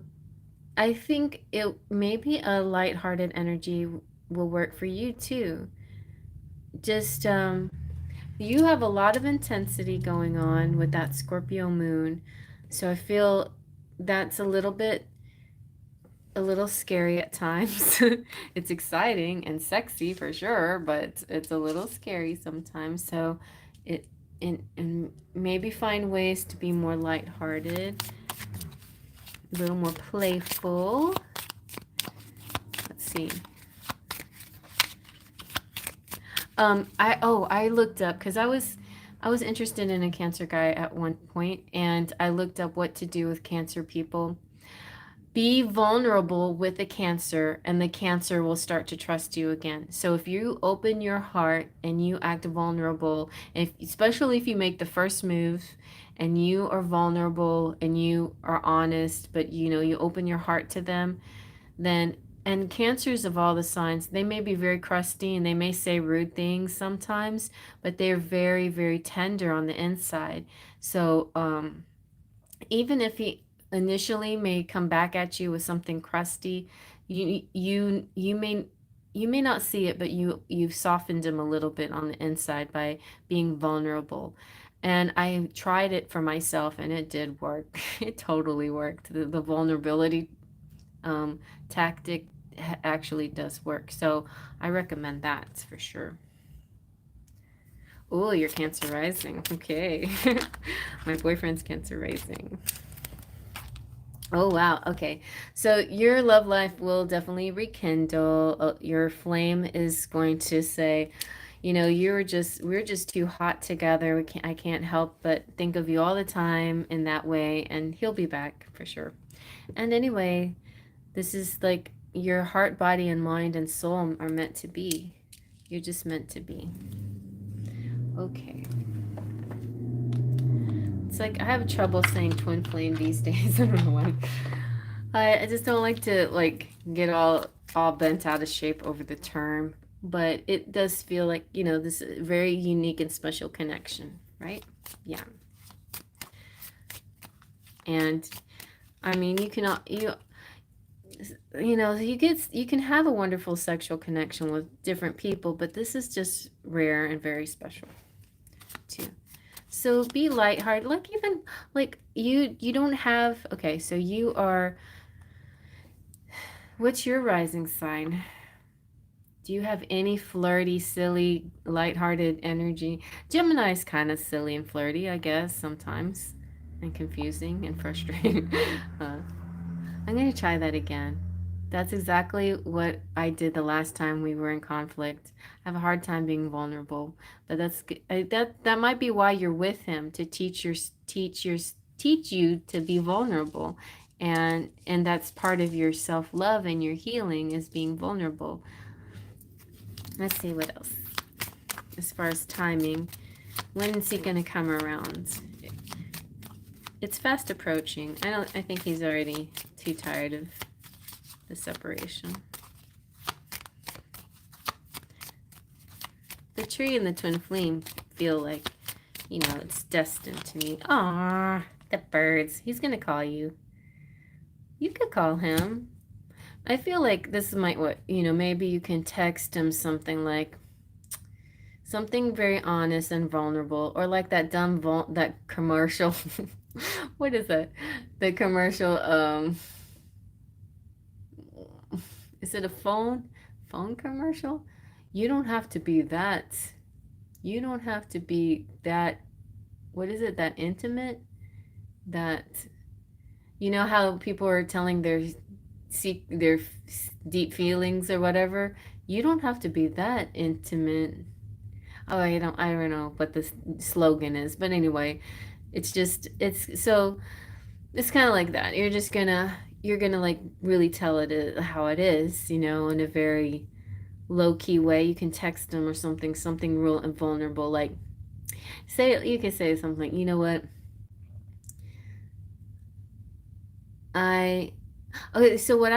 Speaker 1: I think it maybe a lighthearted energy will work for you too. Just you have a lot of intensity going on with that Scorpio moon. So I feel that's a little scary at times. It's exciting and sexy for sure, but it's a little scary sometimes. So it and maybe find ways to be more lighthearted, a little more playful. Let's see. I looked up because I was interested in a Cancer guy at one point, and I looked up what to do with Cancer people. Be vulnerable with the Cancer, and the Cancer will start to trust you again. So if you open your heart and you act vulnerable, especially if you make the first move and you are vulnerable and you are honest, but you open your heart to them, then, and Cancers of all the signs, they may be very crusty and they may say rude things sometimes, but they're very, very tender on the inside. So even if he initially may come back at you with something crusty, you may not see it, but you've softened him a little bit on the inside by being vulnerable. And I tried it for myself and it did work. It totally worked. The vulnerability tactic actually does work. So I recommend that for sure. Oh, you're Cancer rising. Okay. My boyfriend's Cancer rising. Oh, wow. Okay. So your love life will definitely rekindle. Your flame is going to say, we're just too hot together. I can't help but think of you all the time in that way. And he'll be back for sure. And anyway, this is like your heart, body, and mind and soul are meant to be. You're just meant to be. Okay. It's like I have trouble saying twin flame these days. I don't know why. I just don't like to get all bent out of shape over the term, but it does feel like, this very unique and special connection, right? Yeah. And I mean, you can have a wonderful sexual connection with different people, but this is just rare and very special too. So be lighthearted. You don't have, okay, so you are, what's your rising sign? Do you have any flirty, silly, lighthearted energy? Gemini's kind of silly and flirty, I guess, sometimes. and confusing and frustrating. uh, I'm going to try that again. That's exactly what I did the last time we were in conflict. I have a hard time being vulnerable, but that might be why you're with him, to teach you to be vulnerable, and that's part of your self love and your healing is being vulnerable. Let's see what else. As far as timing, when is he going to come around? It's fast approaching. I think he's already too tired of the separation. The tree and the twin flame feel like, it's destined to meet. Aww, the birds. He's gonna call you. You could call him. I feel like this might maybe you can text him something like something very honest and vulnerable, or like that that commercial. What is that? The commercial. Is it a phone commercial? You don't have to be that. You don't have to be that. What is it? That intimate? That, how people are telling their deep feelings or whatever. You don't have to be that intimate. Oh, I don't know what the slogan is, but anyway, it's kind of like that. You're gonna like really tell it how it is, in a very low key way. You can text them or something real and vulnerable. Like, you can say something. You know what? I Okay. So what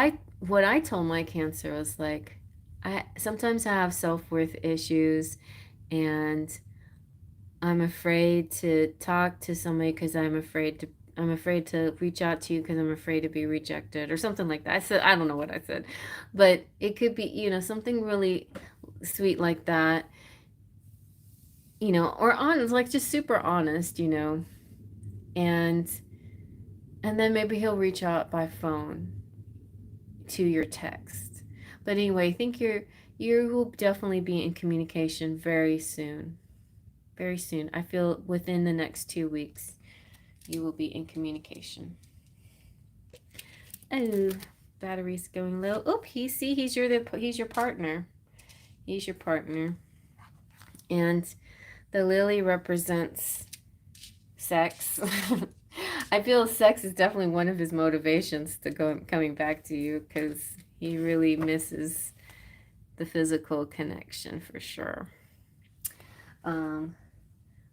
Speaker 1: I told my Cancer was like, I sometimes I have self-worth issues, and I'm afraid to talk to somebody because I'm afraid to reach out to you because I'm afraid to be rejected or something like that. I don't know what I said, but it could be, something really sweet like that, or honest, like just super honest, and then maybe he'll reach out by phone to your text. But anyway, I think you will definitely be in communication very soon. Very soon. I feel within the next 2 weeks you will be in communication. Oh, battery's going low. Oh, he's your partner. He's your partner. And the lily represents sex. I feel sex is definitely one of his motivations to coming back to you, because he really misses the physical connection for sure.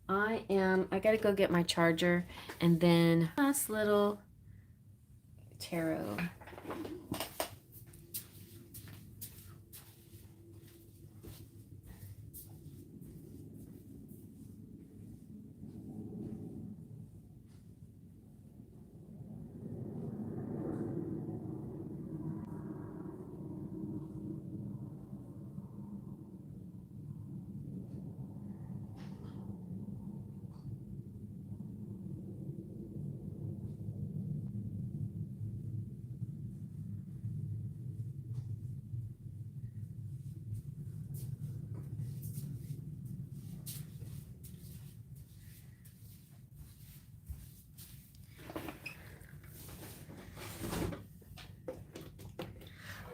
Speaker 1: I gotta go get my charger, and then last little tarot.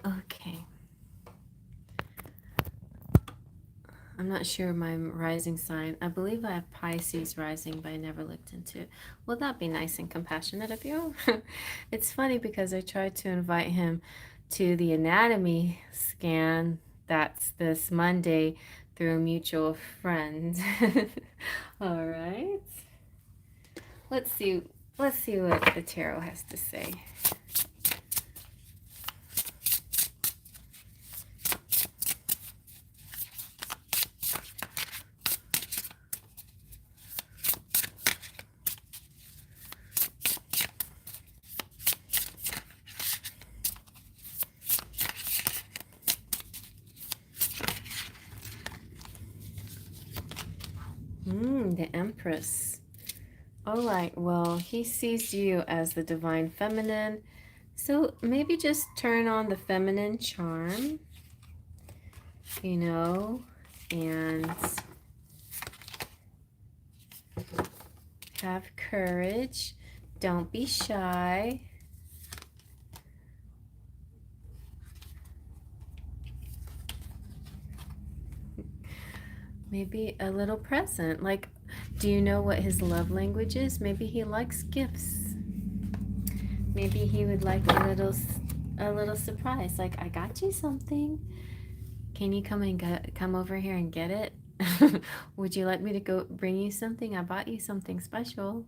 Speaker 1: Okay. I'm not sure my rising sign. I believe I have Pisces rising, but I never looked into it. Will that be nice and compassionate of you? It's funny because I tried to invite him to the anatomy scan that's this Monday through a mutual friend. All right. Let's see. Let's see what the tarot has to say. The Empress. All right, well, he sees you as the divine feminine. So maybe just turn on the feminine charm, and have courage. Don't be shy. Maybe a little present. Like, do you know what his love language is? Maybe he likes gifts. Maybe he would like a little surprise. Like, I got you something. Can you come over here and get it? Would you like me to go bring you something? I bought you something special.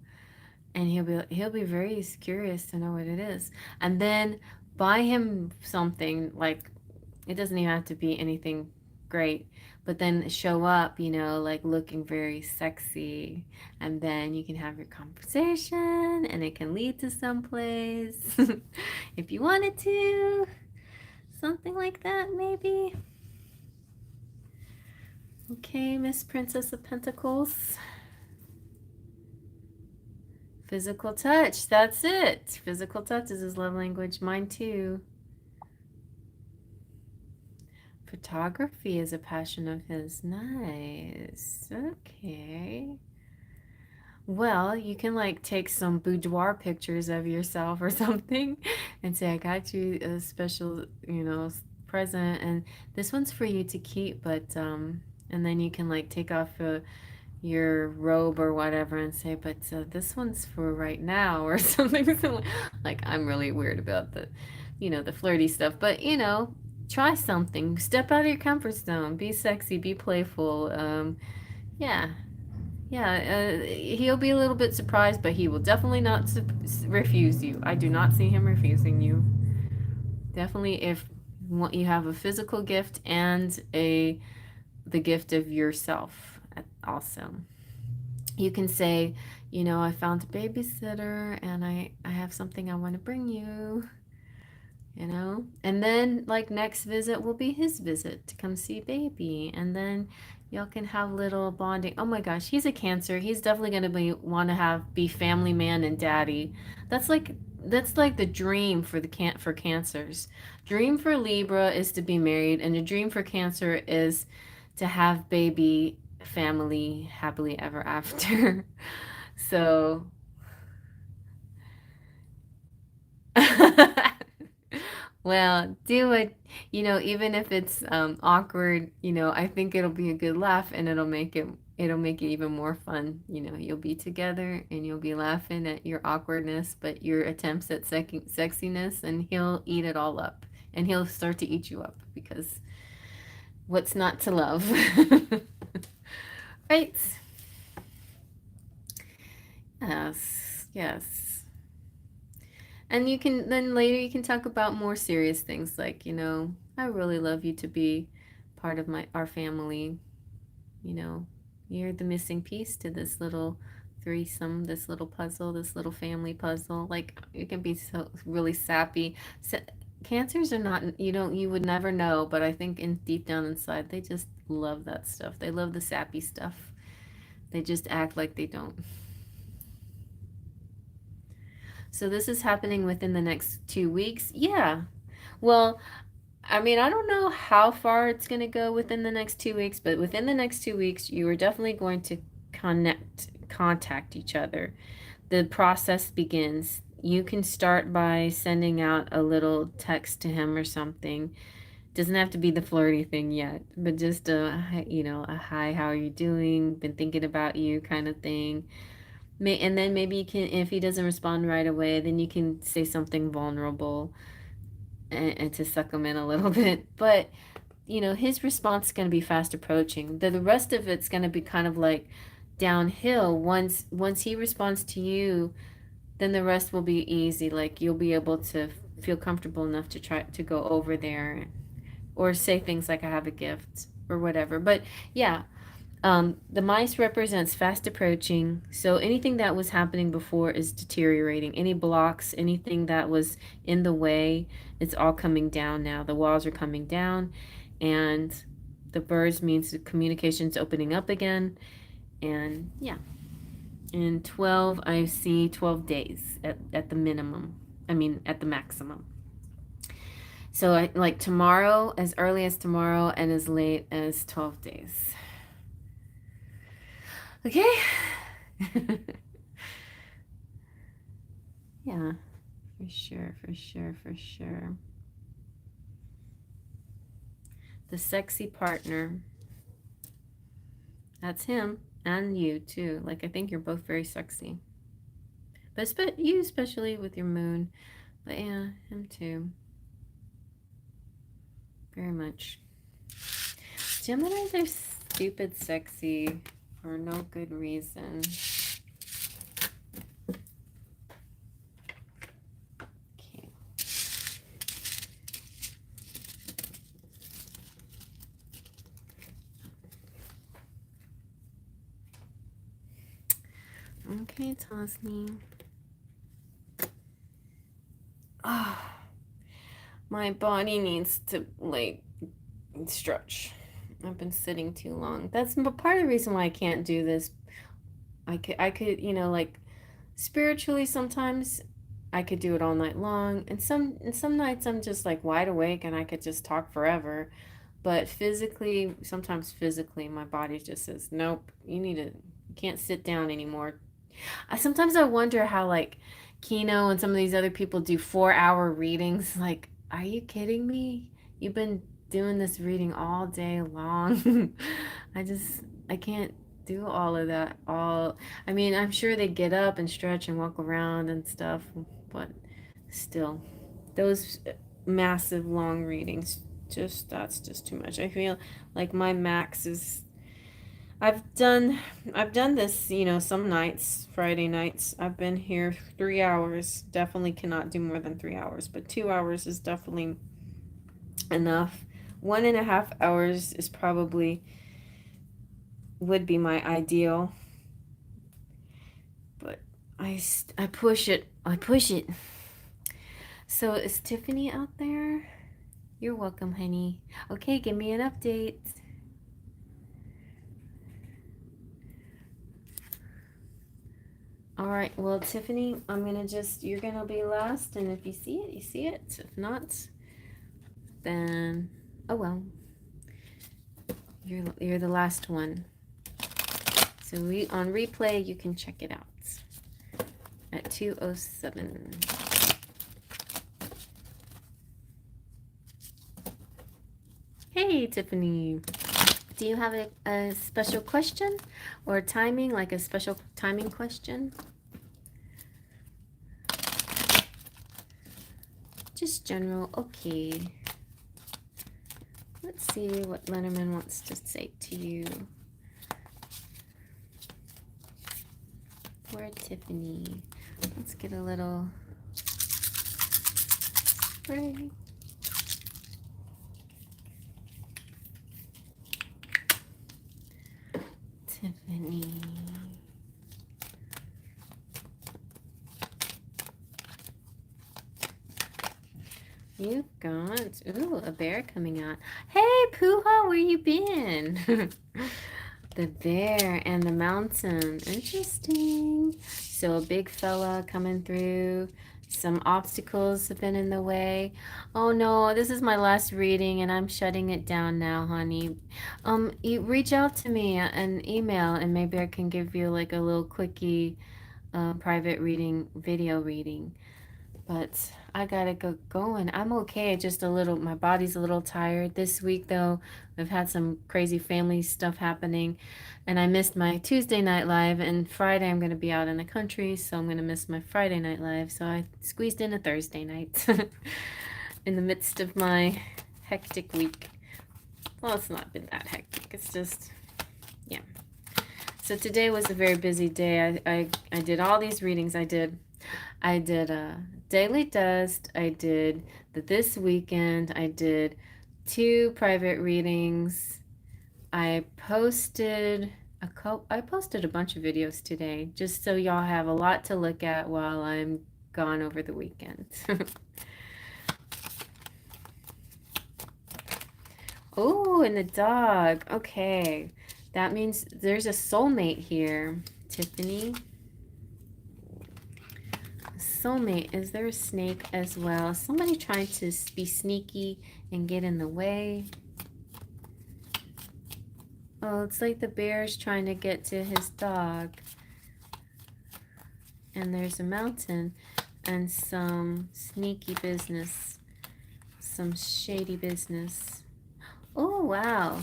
Speaker 1: And he'll be very curious to know what it is. And then buy him something, like it doesn't even have to be anything great, but then show up, like looking very sexy, and then you can have your conversation and it can lead to someplace if you wanted to. Something like that, maybe. Okay, Miss Princess of Pentacles. Physical touch, that's it. Physical touch is his love language. Mine too. Photography is a passion of his. Nice. Okay. Well, you can like take some boudoir pictures of yourself or something and say, I got you a special, present, and this one's for you to keep, but and then you can like take off your robe or whatever and say, but this one's for right now or something. Like, I'm really weird about the flirty stuff, but try something. Step out of your comfort zone. Be sexy. Be playful. Yeah. Yeah. He'll be a little bit surprised, but he will definitely not refuse you. I do not see him refusing you. Definitely, if you have a physical gift and the gift of yourself also. You can say, I found a babysitter and I have something I want to bring you. And then like next visit will be his visit to come see baby, and then y'all can have little bonding. Oh my gosh, he's a Cancer. He's definitely going to be family man and daddy. That's like the dream for for Cancers. Dream for Libra is to be married, and the dream for Cancer is to have baby, family, happily ever after. So well, do it, even if it's awkward, I think it'll be a good laugh, and it'll make it even more fun. You'll be together and you'll be laughing at your awkwardness, but your attempts at sexiness, and he'll eat it all up, and he'll start to eat you up because what's not to love? Right? Yes, yes. And then later you can talk about more serious things like, I really love you to be part of our family. You know, you're the missing piece to this little threesome, this little puzzle, this little family puzzle. Like, it can be so really sappy. Cancers are not, you would never know, but I think deep down inside, they just love that stuff. They love the sappy stuff. They just act like they don't. So this is happening within the next 2 weeks. Yeah. Well, I mean, I don't know how far it's going to go within the next 2 weeks, but within the next 2 weeks, you are definitely going to contact each other. The process begins. You can start by sending out a little text to him or something. Doesn't have to be the flirty thing yet, but just a hi, how are you doing? Been thinking about you kind of thing. And then maybe you can, if he doesn't respond right away, then you can say something vulnerable and to suck him in a little bit. But, his response is going to be fast approaching. The rest of it's going to be kind of like downhill. Once he responds to you, then the rest will be easy. Like, you'll be able to feel comfortable enough to try to go over there or say things like, I have a gift or whatever. But yeah, the mice represents fast approaching. So anything that was happening before is deteriorating. Any blocks, anything that was in the way, it's all coming down now. The walls are coming down, and the birds means the communication's opening up again. And yeah, in 12, I see 12 days at the minimum. I mean, at the maximum. So like tomorrow, as early as tomorrow, and as late as 12 days. Okay. Yeah, for sure, for sure, for sure. The sexy partner. That's him and you too. Like, I think you're both very sexy. But you especially with your moon. But yeah, him too. Very much. Geminis are stupid sexy for no good reason. Okay. Okay, Tosni. Oh, my body needs to, like, stretch. I've been sitting too long. That's part of the reason why I can't do this. I could, you know, like, spiritually sometimes I could do it all night long, and some nights I'm just like wide awake and I could just talk forever. But physically, sometimes physically, my body just says, nope, you can't sit down anymore. Sometimes I wonder how, like, Kino and some of these other people do 4-hour readings. Like, are you kidding me? You've been doing this reading all day long. I can't do all of that. I mean, I'm sure they get up and stretch and walk around and stuff, but still, those massive long readings, that's just too much. I feel like my max is I've done I've done this, you know, some nights, Friday nights. I've been here 3 hours. Definitely cannot do more than 3 hours, but 2 hours is definitely enough. 1.5 hours is probably would be my ideal, but I push it. I push it. So is Tiffany out there? You're welcome, honey. Okay, give me an update. All right, well, Tiffany, you're gonna be last, and if you see it, you see it. If not, then, oh well, you're the last one. So on replay, you can check it out at 2:07. Hey, Tiffany. Do you have a special question or timing, like a special timing question? Just general, okay. Let's see what Lenormand wants to say to you. For Tiffany. Let's get a little spray. Tiffany. You've got, ooh, a bear coming out. Hey, Pooha, where you been? The bear and the mountain. Interesting. So a big fella coming through. Some obstacles have been in the way. Oh no, this is my last reading and I'm shutting it down now, honey. You reach out to me an email and maybe I can give you like a little quickie private reading, video reading. But I gotta go going. I'm okay, just a little, my body's a little tired. This week though, I've had some crazy family stuff happening and I missed my Tuesday night live, and Friday I'm gonna be out in the country, so I'm gonna miss my Friday night live. So I squeezed in a Thursday night in the midst of my hectic week. Well, it's not been that hectic. It's just, yeah. So today was a very busy day. I did all these readings. I did a Daily Dust. I did the This Weekend. I did 2 private readings. I posted I posted a bunch of videos today, just so y'all have a lot to look at while I'm gone over the weekend. Oh, and the dog. Okay. That means there's a soulmate here, Tiffany. Soulmate. Is there a snake as well? Somebody trying to be sneaky and get in the way. Oh, it's like the bear's trying to get to his dog. And there's a mountain. and some sneaky business, some shady business. Oh, wow.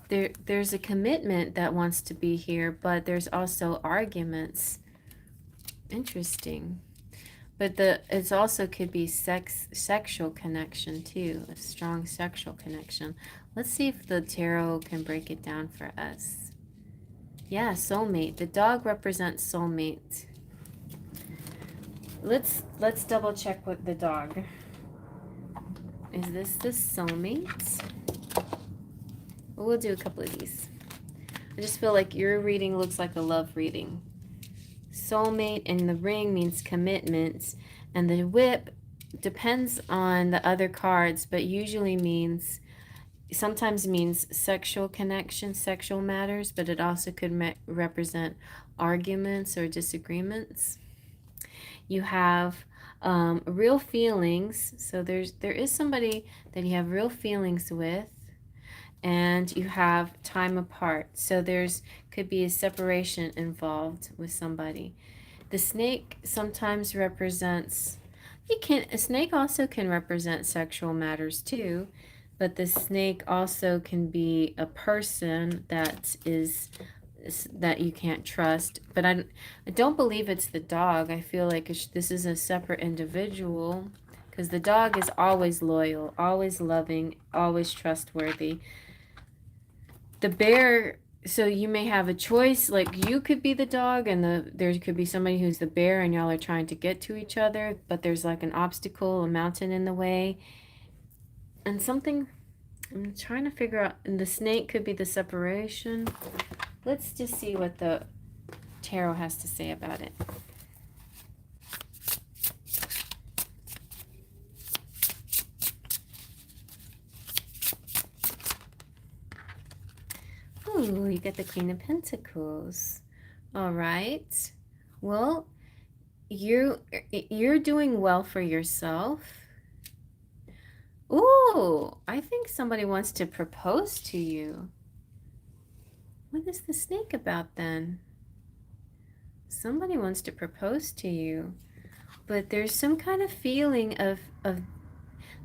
Speaker 1: There's a commitment that wants to be here, but there's also arguments. Interesting. But it's also could be sexual connection too, a strong sexual connection. Let's see if the tarot can break it down for us. Yeah, soulmate. The dog represents soulmate. Let's double check with the dog. Is this the soulmate? We'll do a couple of these. I just feel like your reading looks like a love reading. Soulmate, and the ring means commitment, and the whip depends on the other cards, but usually means, sometimes means sexual connection, sexual matters, but it also could represent arguments or disagreements. You have real feelings, so there is somebody that you have real feelings with, and you have time apart, so could be a separation involved with somebody. The snake sometimes represents, a snake also can represent sexual matters too, but the snake also can be a person that you can't trust. But I don't believe it's the dog. I feel like this is a separate individual, because the dog is always loyal, always loving, always trustworthy. The bear, so you may have a choice, like you could be the dog and there could be somebody who's the bear, and y'all are trying to get to each other, but there's like an obstacle, a mountain in the way, and something. I'm trying to figure out, and the snake could be the separation. Let's just see what the tarot has to say about it. Ooh, you get the Queen of Pentacles. All right. Well, you're doing well for yourself. Ooh, I think somebody wants to propose to you. What is the snake about then? Somebody wants to propose to you, but there's some kind of feeling of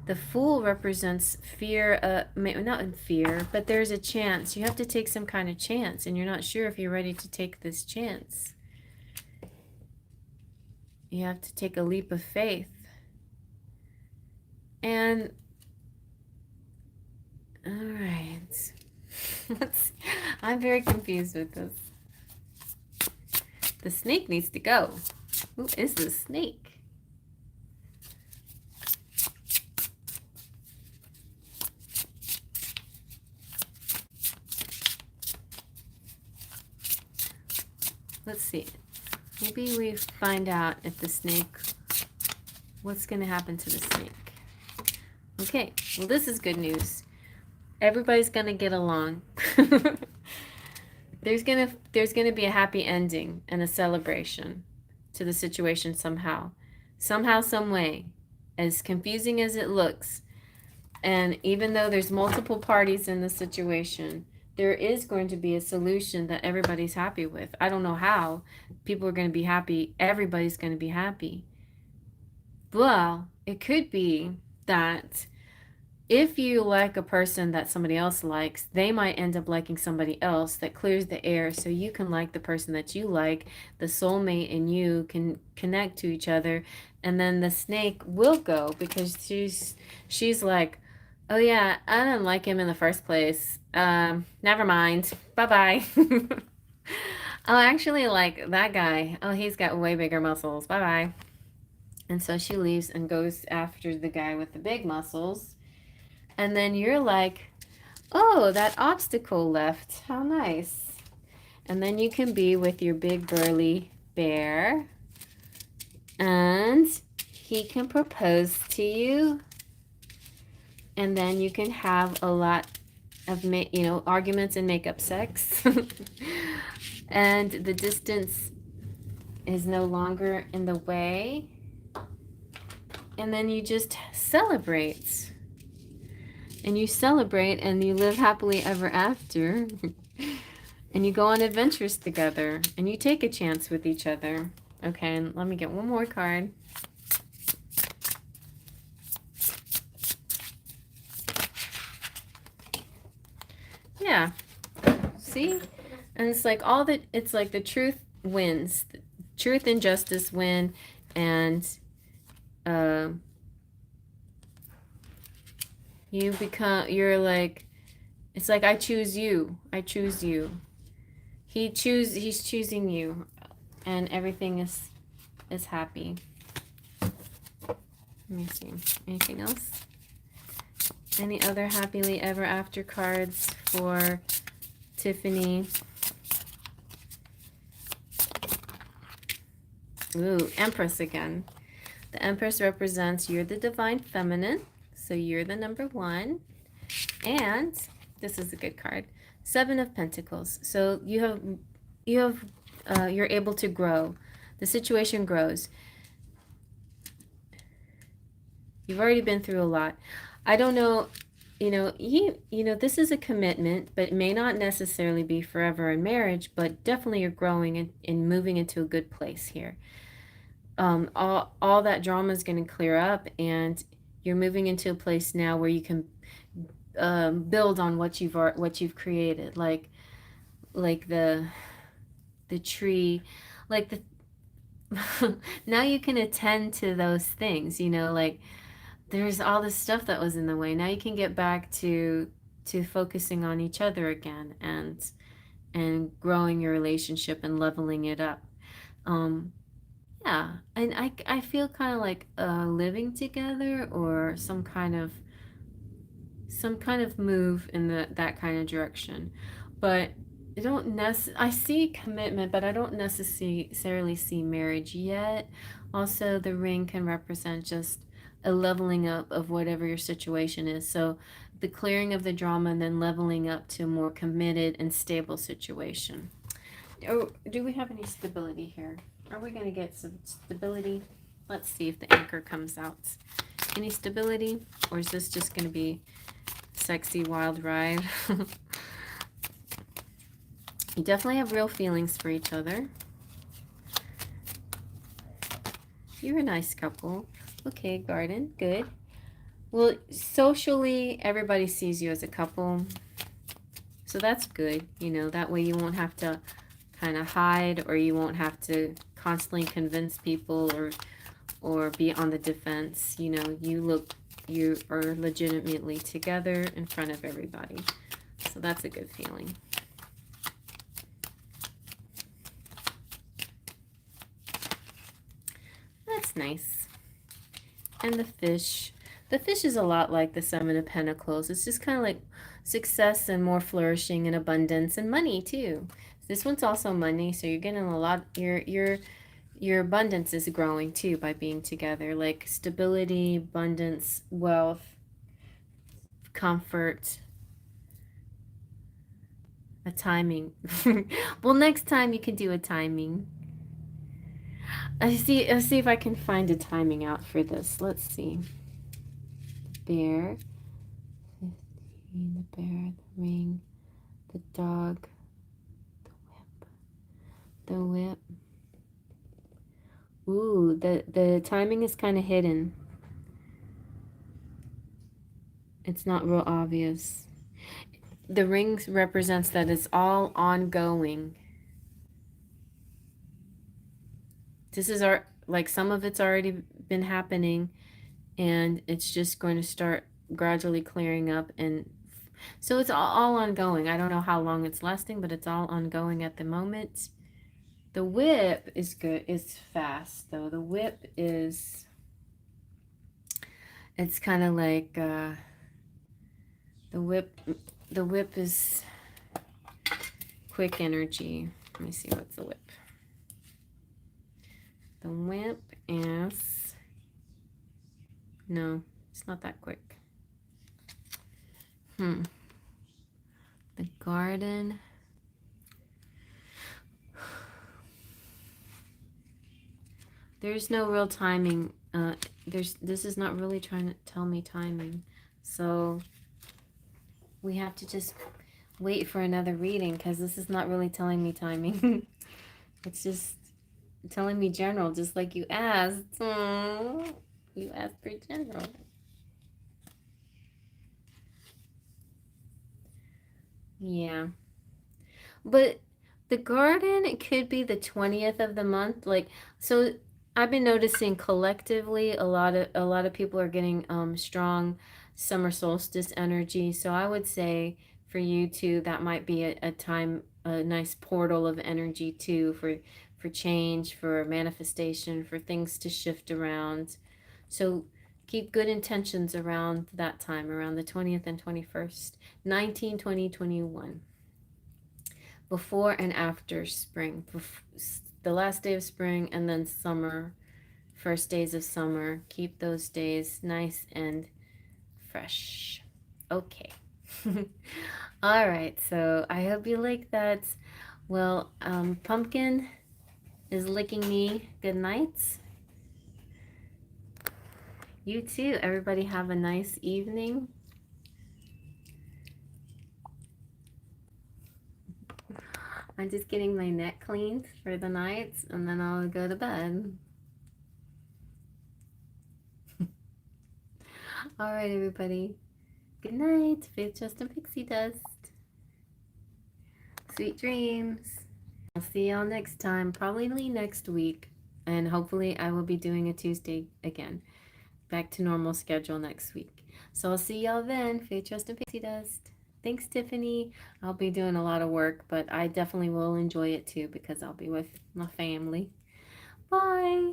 Speaker 1: the Fool represents fear, not in fear, but there's a chance. You have to take some kind of chance, and you're not sure if you're ready to take this chance. You have to take a leap of faith. And, all right. I'm very confused with this. The snake needs to go. Who is the snake? Let's see. Maybe we find out if the snake, what's going to happen to the snake. Okay, well, this is good news. Everybody's going to get along. There's gonna be a happy ending and a celebration to the situation somehow. Somehow, some way. As confusing as it looks. And even though there's multiple parties in the situation, there is going to be a solution that everybody's happy with. I don't know how. People are going to be happy. Everybody's going to be happy. Well, it could be that if you like a person that somebody else likes, they might end up liking somebody else that clears the air, so you can like the person that you like. The soulmate and you can connect to each other, and then the snake will go because she's like, oh yeah, I didn't like him in the first place. Never mind. Bye-bye. Oh, actually, like that guy. Oh, he's got way bigger muscles. Bye-bye. And so she leaves and goes after the guy with the big muscles. And then you're like, oh, that obstacle left. How nice. And then you can be with your big burly bear. And he can propose to you. And then you can have a lot of, arguments and make-up sex. And the distance is no longer in the way. And then you just celebrate. And you celebrate and you live happily ever after. And you go on adventures together. And you take a chance with each other. Okay, and let me get one more card. Yeah. See? And it's like it's like the truth wins. Truth and justice win. And uh, you're like, it's like, I choose you. I choose you. He's choosing you. And everything is happy. Let me see. Anything else? Any other happily ever after cards for Tiffany? Ooh, Empress again. The Empress represents you're the divine feminine, so you're the number one. And this is a good card. Seven of Pentacles. So you're able to grow. The situation grows. You've already been through a lot. I don't know, this is a commitment, but it may not necessarily be forever in marriage, but definitely you're growing and moving into a good place here. All that drama is going to clear up, and you're moving into a place now where you can build on what you've created, like the tree, like the now you can attend to those things, like there's all this stuff that was in the way. Now you can get back to focusing on each other again, and growing your relationship and leveling it up. Um, yeah, and I feel kind of like living together, or some kind of move in that kind of direction. But I see commitment, but I don't necessarily see marriage yet. Also, the ring can represent just a leveling up of whatever your situation is. So the clearing of the drama and then leveling up to a more committed and stable situation. Oh, do we have any stability here? Are we going to get some stability? Let's see if the anchor comes out. Any stability? Or is this just going to be sexy wild ride? You definitely have real feelings for each other. You're a nice couple. Okay, garden, good. Well, socially, everybody sees you as a couple. So that's good. That way you won't have to kind of hide, or you won't have to constantly convince people, or be on the defense. You are legitimately together in front of everybody. So that's a good feeling. That's nice. And the fish. The fish is a lot like the Seven of Pentacles. It's just kind of like success and more flourishing and abundance and money too. This one's also money, so you're getting a lot. Your abundance is growing too by being together. Like stability, abundance, wealth, comfort, a timing. Well, next time you can do a timing. Let's see if I can find a timing out for this. Let's see. Bear, 15, the bear, the ring, the dog, the whip. Ooh, the timing is kind of hidden. It's not real obvious. The ring represents that it's all ongoing. This is like some of it's already been happening, and it's just going to start gradually clearing up, and so it's all ongoing. I don't know how long it's lasting, but it's all ongoing at the moment. The whip is good. It's fast though. The whip it's kind of like the whip is quick energy. Let me see, what's the whip? The whip is, no, it's not that quick. The garden. There's no real timing. This is not really trying to tell me timing. So we have to just wait for another reading, because this is not really telling me timing. It's just telling me general, just like you asked. Aww, you asked for general. Yeah. But the garden, it could be the 20th of the month. Like, so I've been noticing collectively a lot of people are getting strong summer solstice energy. So I would say for you too, that might be a time, a nice portal of energy too, for change, for manifestation, for things to shift around. So keep good intentions around that time, around the 20th and 21st, 19, 20, 21, before and after spring, the last day of spring and then summer, first days of summer. Keep those days nice and fresh. Okay. All right, so I hope you like that. Well, Pumpkin is licking me good nights. You too. Everybody have a nice evening. I'm just getting my neck cleaned for the night and then I'll go to bed. All right, everybody. Good night. Faith, Justin, Pixie Dust. Sweet dreams. I'll see y'all next time, probably next week. And hopefully, I will be doing a Tuesday again. Back to normal schedule next week. So I'll see y'all then. Faith, Justin, Pixie Dust. Thanks, Tiffany. I'll be doing a lot of work, but I definitely will enjoy it too because I'll be with my family. Bye.